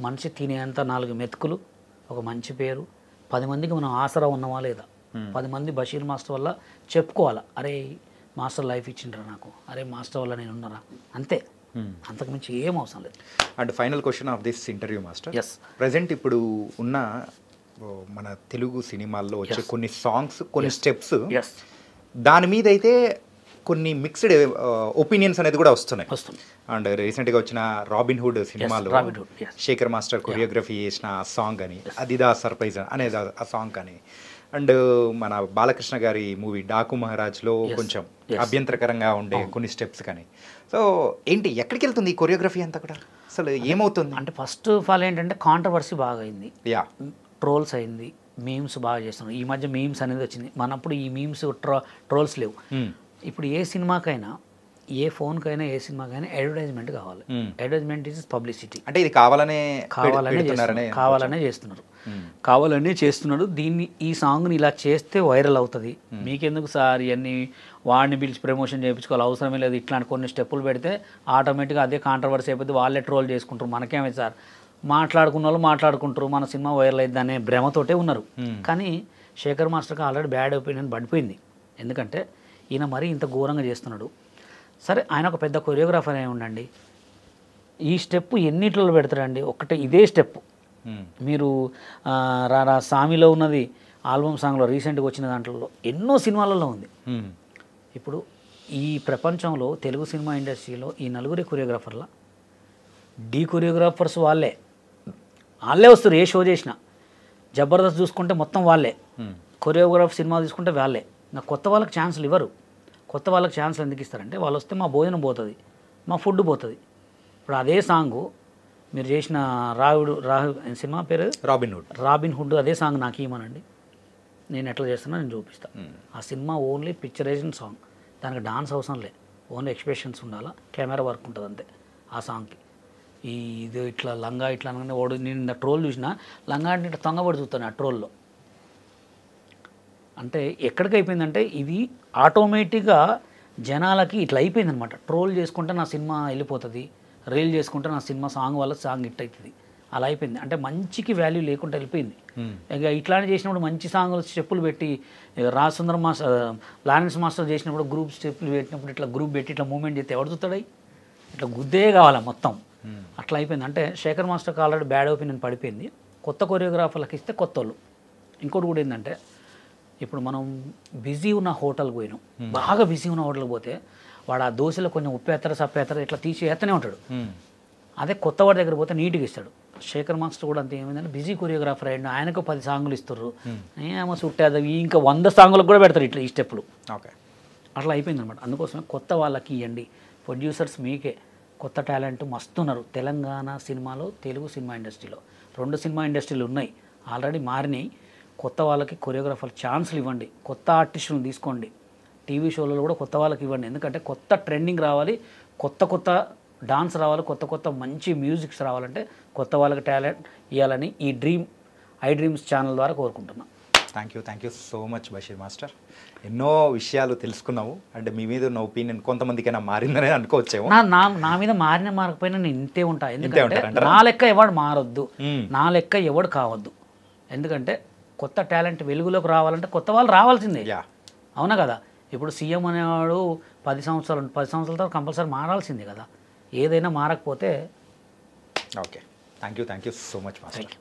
మనిషి తినేంత 4 మెతుకులు, ఒక మంచి పేరు, 10 మందికి మనం ఆసరా ఉన్నామా లేదా, 10 మంది బషీర్ మాస్టర్ వల్ల చెప్పుకోవాలా, అరే మాస్టర్ లైఫ్ ఇచ్చిండ్రా నాకు, అరే మాస్టర్ వల్ల నేను ఉన్నారా, అంతే. అంతకు మించి ఏం అవసరం లేదు. And final question of this interview master. Present ఇప్పుడు ఉన్న మన తెలుగు సినిమాల్లో వచ్చే కొన్ని సాంగ్స్, కొన్ని స్టెప్స్, దాని మీద అయితే కొన్ని మిక్స్డ్ ఒపీనియన్స్ అనేది కూడా వస్తున్నాయి. అండ్ రీసెంట్గా వచ్చిన రాబిన్ హుడ్ సినిమాలో శేఖర్ మాస్టర్ కొరియోగ్రఫీ చేసిన సాంగ్ అని, అదిదా సర్ప్రైజ్ అనేది ఆ సాంగ్ అని, అండ్ మన బాలకృష్ణ గారి మూవీ డాకు మహారాజ్లో కొంచెం అభ్యంతరకరంగా ఉండే కొన్ని స్టెప్స్ కానీ. సో ఏంటి, ఎక్కడికి వెళ్తుంది ఈ కొరియోగ్రఫీ అంతా కూడా, అసలు ఏమవుతుంది అంటే? ఫస్ట్ ఆఫ్ ఆల్ ఏంటంటే కాంట్రవర్సీ బాగా అయింది, ట్రోల్స్ అయింది, మీమ్స్ బాగా చేస్తున్నాం. ఈ మధ్య మీమ్స్ అనేది వచ్చింది, మనప్పుడు ఈ మీమ్స్ ట్రోల్స్ లేవు. ఇప్పుడు ఏ సినిమాకైనా, ఏ ఫోన్కైనా, ఏ సినిమాకైనా అడ్వర్టైజ్మెంట్ కావాలి. Advertisement is publicity. అంటే ఇది కావాలనే చేస్తున్నారు. దీన్ని, ఈ సాంగ్ని ఇలా చేస్తే వైరల్ అవుతుంది, మీకెందుకు సార్ ఇవన్నీ వాడిని పిలిచి ప్రమోషన్ చేయించుకోవాలి, అవసరమే లేదు. ఇట్లాంటి కొన్ని స్టెప్పులు పెడితే ఆటోమేటిక్గా అదే కాంట్రవర్సీ అయిపోతే వాళ్ళే ట్రోల్ చేసుకుంటారు, మనకేమైంది సార్, మాట్లాడుకున్న వాళ్ళు మాట్లాడుకుంటారు, మన సినిమా వైరల్ అయింది అనే భ్రమతోటే ఉన్నారు. కానీ శేఖర్ మాస్టర్కి ఆల్రెడీ బ్యాడ్ ఒపీనియన్ పడిపోయింది. ఎందుకంటే ఈయన మరీ ఇంత ఘోరంగా చేస్తున్నాడు. సరే, ఆయన ఒక పెద్ద కొరియోగ్రాఫర్ అయి ఉండండి, ఈ స్టెప్ ఎన్నిట్లో పెడతారండి? ఒకటే ఇదే స్టెప్ మీరు రారా సామిలో ఉన్నది, ఆల్బమ్ సాంగ్లో రీసెంట్గా వచ్చిన దాంట్లో ఎన్నో సినిమాలలో ఉంది. ఇప్పుడు ఈ ప్రపంచంలో తెలుగు సినిమా ఇండస్ట్రీలో ఈ 4 కొరియోగ్రాఫర్ల కొరియోగ్రాఫర్స్ వాళ్ళే వస్తారు. ఏ షో చేసినా జబర్దస్త్ చూసుకుంటే మొత్తం వాళ్ళే, కొరియోగ్రాఫ్ సినిమా తీసుకుంటే వాళ్ళే. ఇంకా కొత్త వాళ్ళకి ఛాన్సులు ఇవ్వరు. కొత్త వాళ్ళకి ఛాన్సులు ఎందుకు ఇస్తారంటే, వాళ్ళు వస్తే మా భోజనం పోతుంది, మా ఫుడ్ పోతుంది. ఇప్పుడు అదే సాంగు మీరు చేసిన సినిమా పేరు రాబిన్ హుడ్, అదే సాంగ్ నాకు ఇవ్వమనండి, నేను ఎట్లా చేస్తున్నా నేను చూపిస్తాను. ఆ సినిమా ఓన్లీ పిక్చరైజేషన్ సాంగ్, దానికి డాన్స్ అవసరం లే, ఓన్లీ ఎక్స్ప్రెషన్స్ ఉండాలా, కెమెరా వర్క్ ఉంటుంది అంతే ఆ సాంగ్కి. ఇది ఇట్లా లంగా ఇట్లా అనగానే వాడు, నేను ట్రోల్ చూసినా లంగా అంటే ఇట్లా తొంగబడి చూస్తాను ఆ ట్రోల్లో. అంటే ఎక్కడికి అయిపోయిందంటే ఇది ఆటోమేటిక్గా జనాలకి ఇట్లా అయిపోయింది అనమాట. ట్రోల్ చేసుకుంటే నా సినిమా వెళ్ళిపోతుంది, రీల్ చేసుకుంటే నా సినిమా సాంగ్ వల్ల సాంగ్ హిట్ అవుతుంది, అలా అయిపోయింది. అంటే మంచికి వాల్యూ లేకుండా వెళ్ళిపోయింది. ఇక ఇట్లానే చేసినప్పుడు మంచి సాంగ్లు స్టెప్పులు పెట్టి, రాజసుందరం మాస్టర్, లారెన్స్ మాస్టర్ చేసినప్పుడు గ్రూప్ స్టెప్పులు పెట్టినప్పుడు ఇట్లా గ్రూప్ పెట్టి ఇట్లా మూమెంట్ చేస్తే ఎవడు చూస్తాడై, ఇట్లా గుద్దే కావాలా మొత్తం, అట్లా అయిపోయింది. అంటే శేఖర్ మాస్టర్కి ఆల్రెడీ బ్యాడ్ ఒపీనియన్ పడిపోయింది. కొత్త కొరియోగ్రాఫర్లకు ఇస్తే కొత్త వాళ్ళు. ఇంకోటి కూడా ఏంటంటే ఇప్పుడు మనం బిజీ ఉన్న హోటల్కి పోయినాం, బాగా బిజీ ఉన్న హోటల్కి పోతే వాడు ఆ దోశలో కొంచెం ఉప్పేస్తారు సప్పేస్తారు ఇట్లా తీసి వేస్తూనే ఉంటాడు. అదే కొత్త వాడి దగ్గర పోతే నీట్గా ఇస్తాడు. శేఖర్ మాస్టర్ కూడా అంతే, ఏమైందంటే బిజీ కొరియోగ్రాఫర్ అయ్యండు, ఆయనకు 10 సాంగులు ఇస్తారు, ఏమో సుట్టేది ఇంకా 100 సాంగులకు కూడా పెడతారు ఇట్లా ఈ స్టెప్పులు. ఓకే, అట్లా అయిపోయింది అనమాట. అందుకోసమే కొత్త వాళ్ళకి ఇవ్వండి. ప్రొడ్యూసర్స్ మీకే కొత్త టాలెంట్ మస్తున్నారు తెలంగాణ సినిమాలో, తెలుగు సినిమా ఇండస్ట్రీలో. 2 సినిమా ఇండస్ట్రీలు ఉన్నాయి, ఆల్రెడీ మారినాయి. కొత్త వాళ్ళకి కొరియోగ్రాఫర్ ఛాన్సులు ఇవ్వండి, కొత్త ఆర్టిస్టులను తీసుకోండి, టీవీ షోలలో కూడా కొత్త వాళ్ళకి ఇవ్వండి. ఎందుకంటే కొత్త ట్రెండింగ్ రావాలి, కొత్త కొత్త డాన్స్ రావాలి, కొత్త కొత్త మంచి మ్యూజిక్స్ రావాలంటే కొత్త వాళ్ళకి టాలెంట్ ఇవ్వాలని ఈ ఐ డ్రీమ్స్ ఛానల్ ద్వారా కోరుకుంటున్నాను. Thank you so much Basheer master. ఎన్నో విషయాలు తెలుసుకున్నావు. అంటే మీ మీద ఉన్న ఒపీనియన్ కొంతమందికైనా మారిందని అనుకోవచ్చేమో. నా మీద మారకపోయినా నేను ఇంతే ఉంటా. ఎందుకంటే నా లెక్క ఎవడు మారొద్దు, నా లెక్క ఎవడు కావద్దు. ఎందుకంటే కొత్త టాలెంట్ వెలుగులోకి రావాలంటే కొత్త వాళ్ళు రావాల్సిందే, అవునా కదా. ఇప్పుడు సీఎం అనేవాడు 10 సంవత్సరాల తర్వాత కంపల్సరీ మారాల్సిందే కదా. ఏదైనా మారకపోతే. Okay, thank you so much master.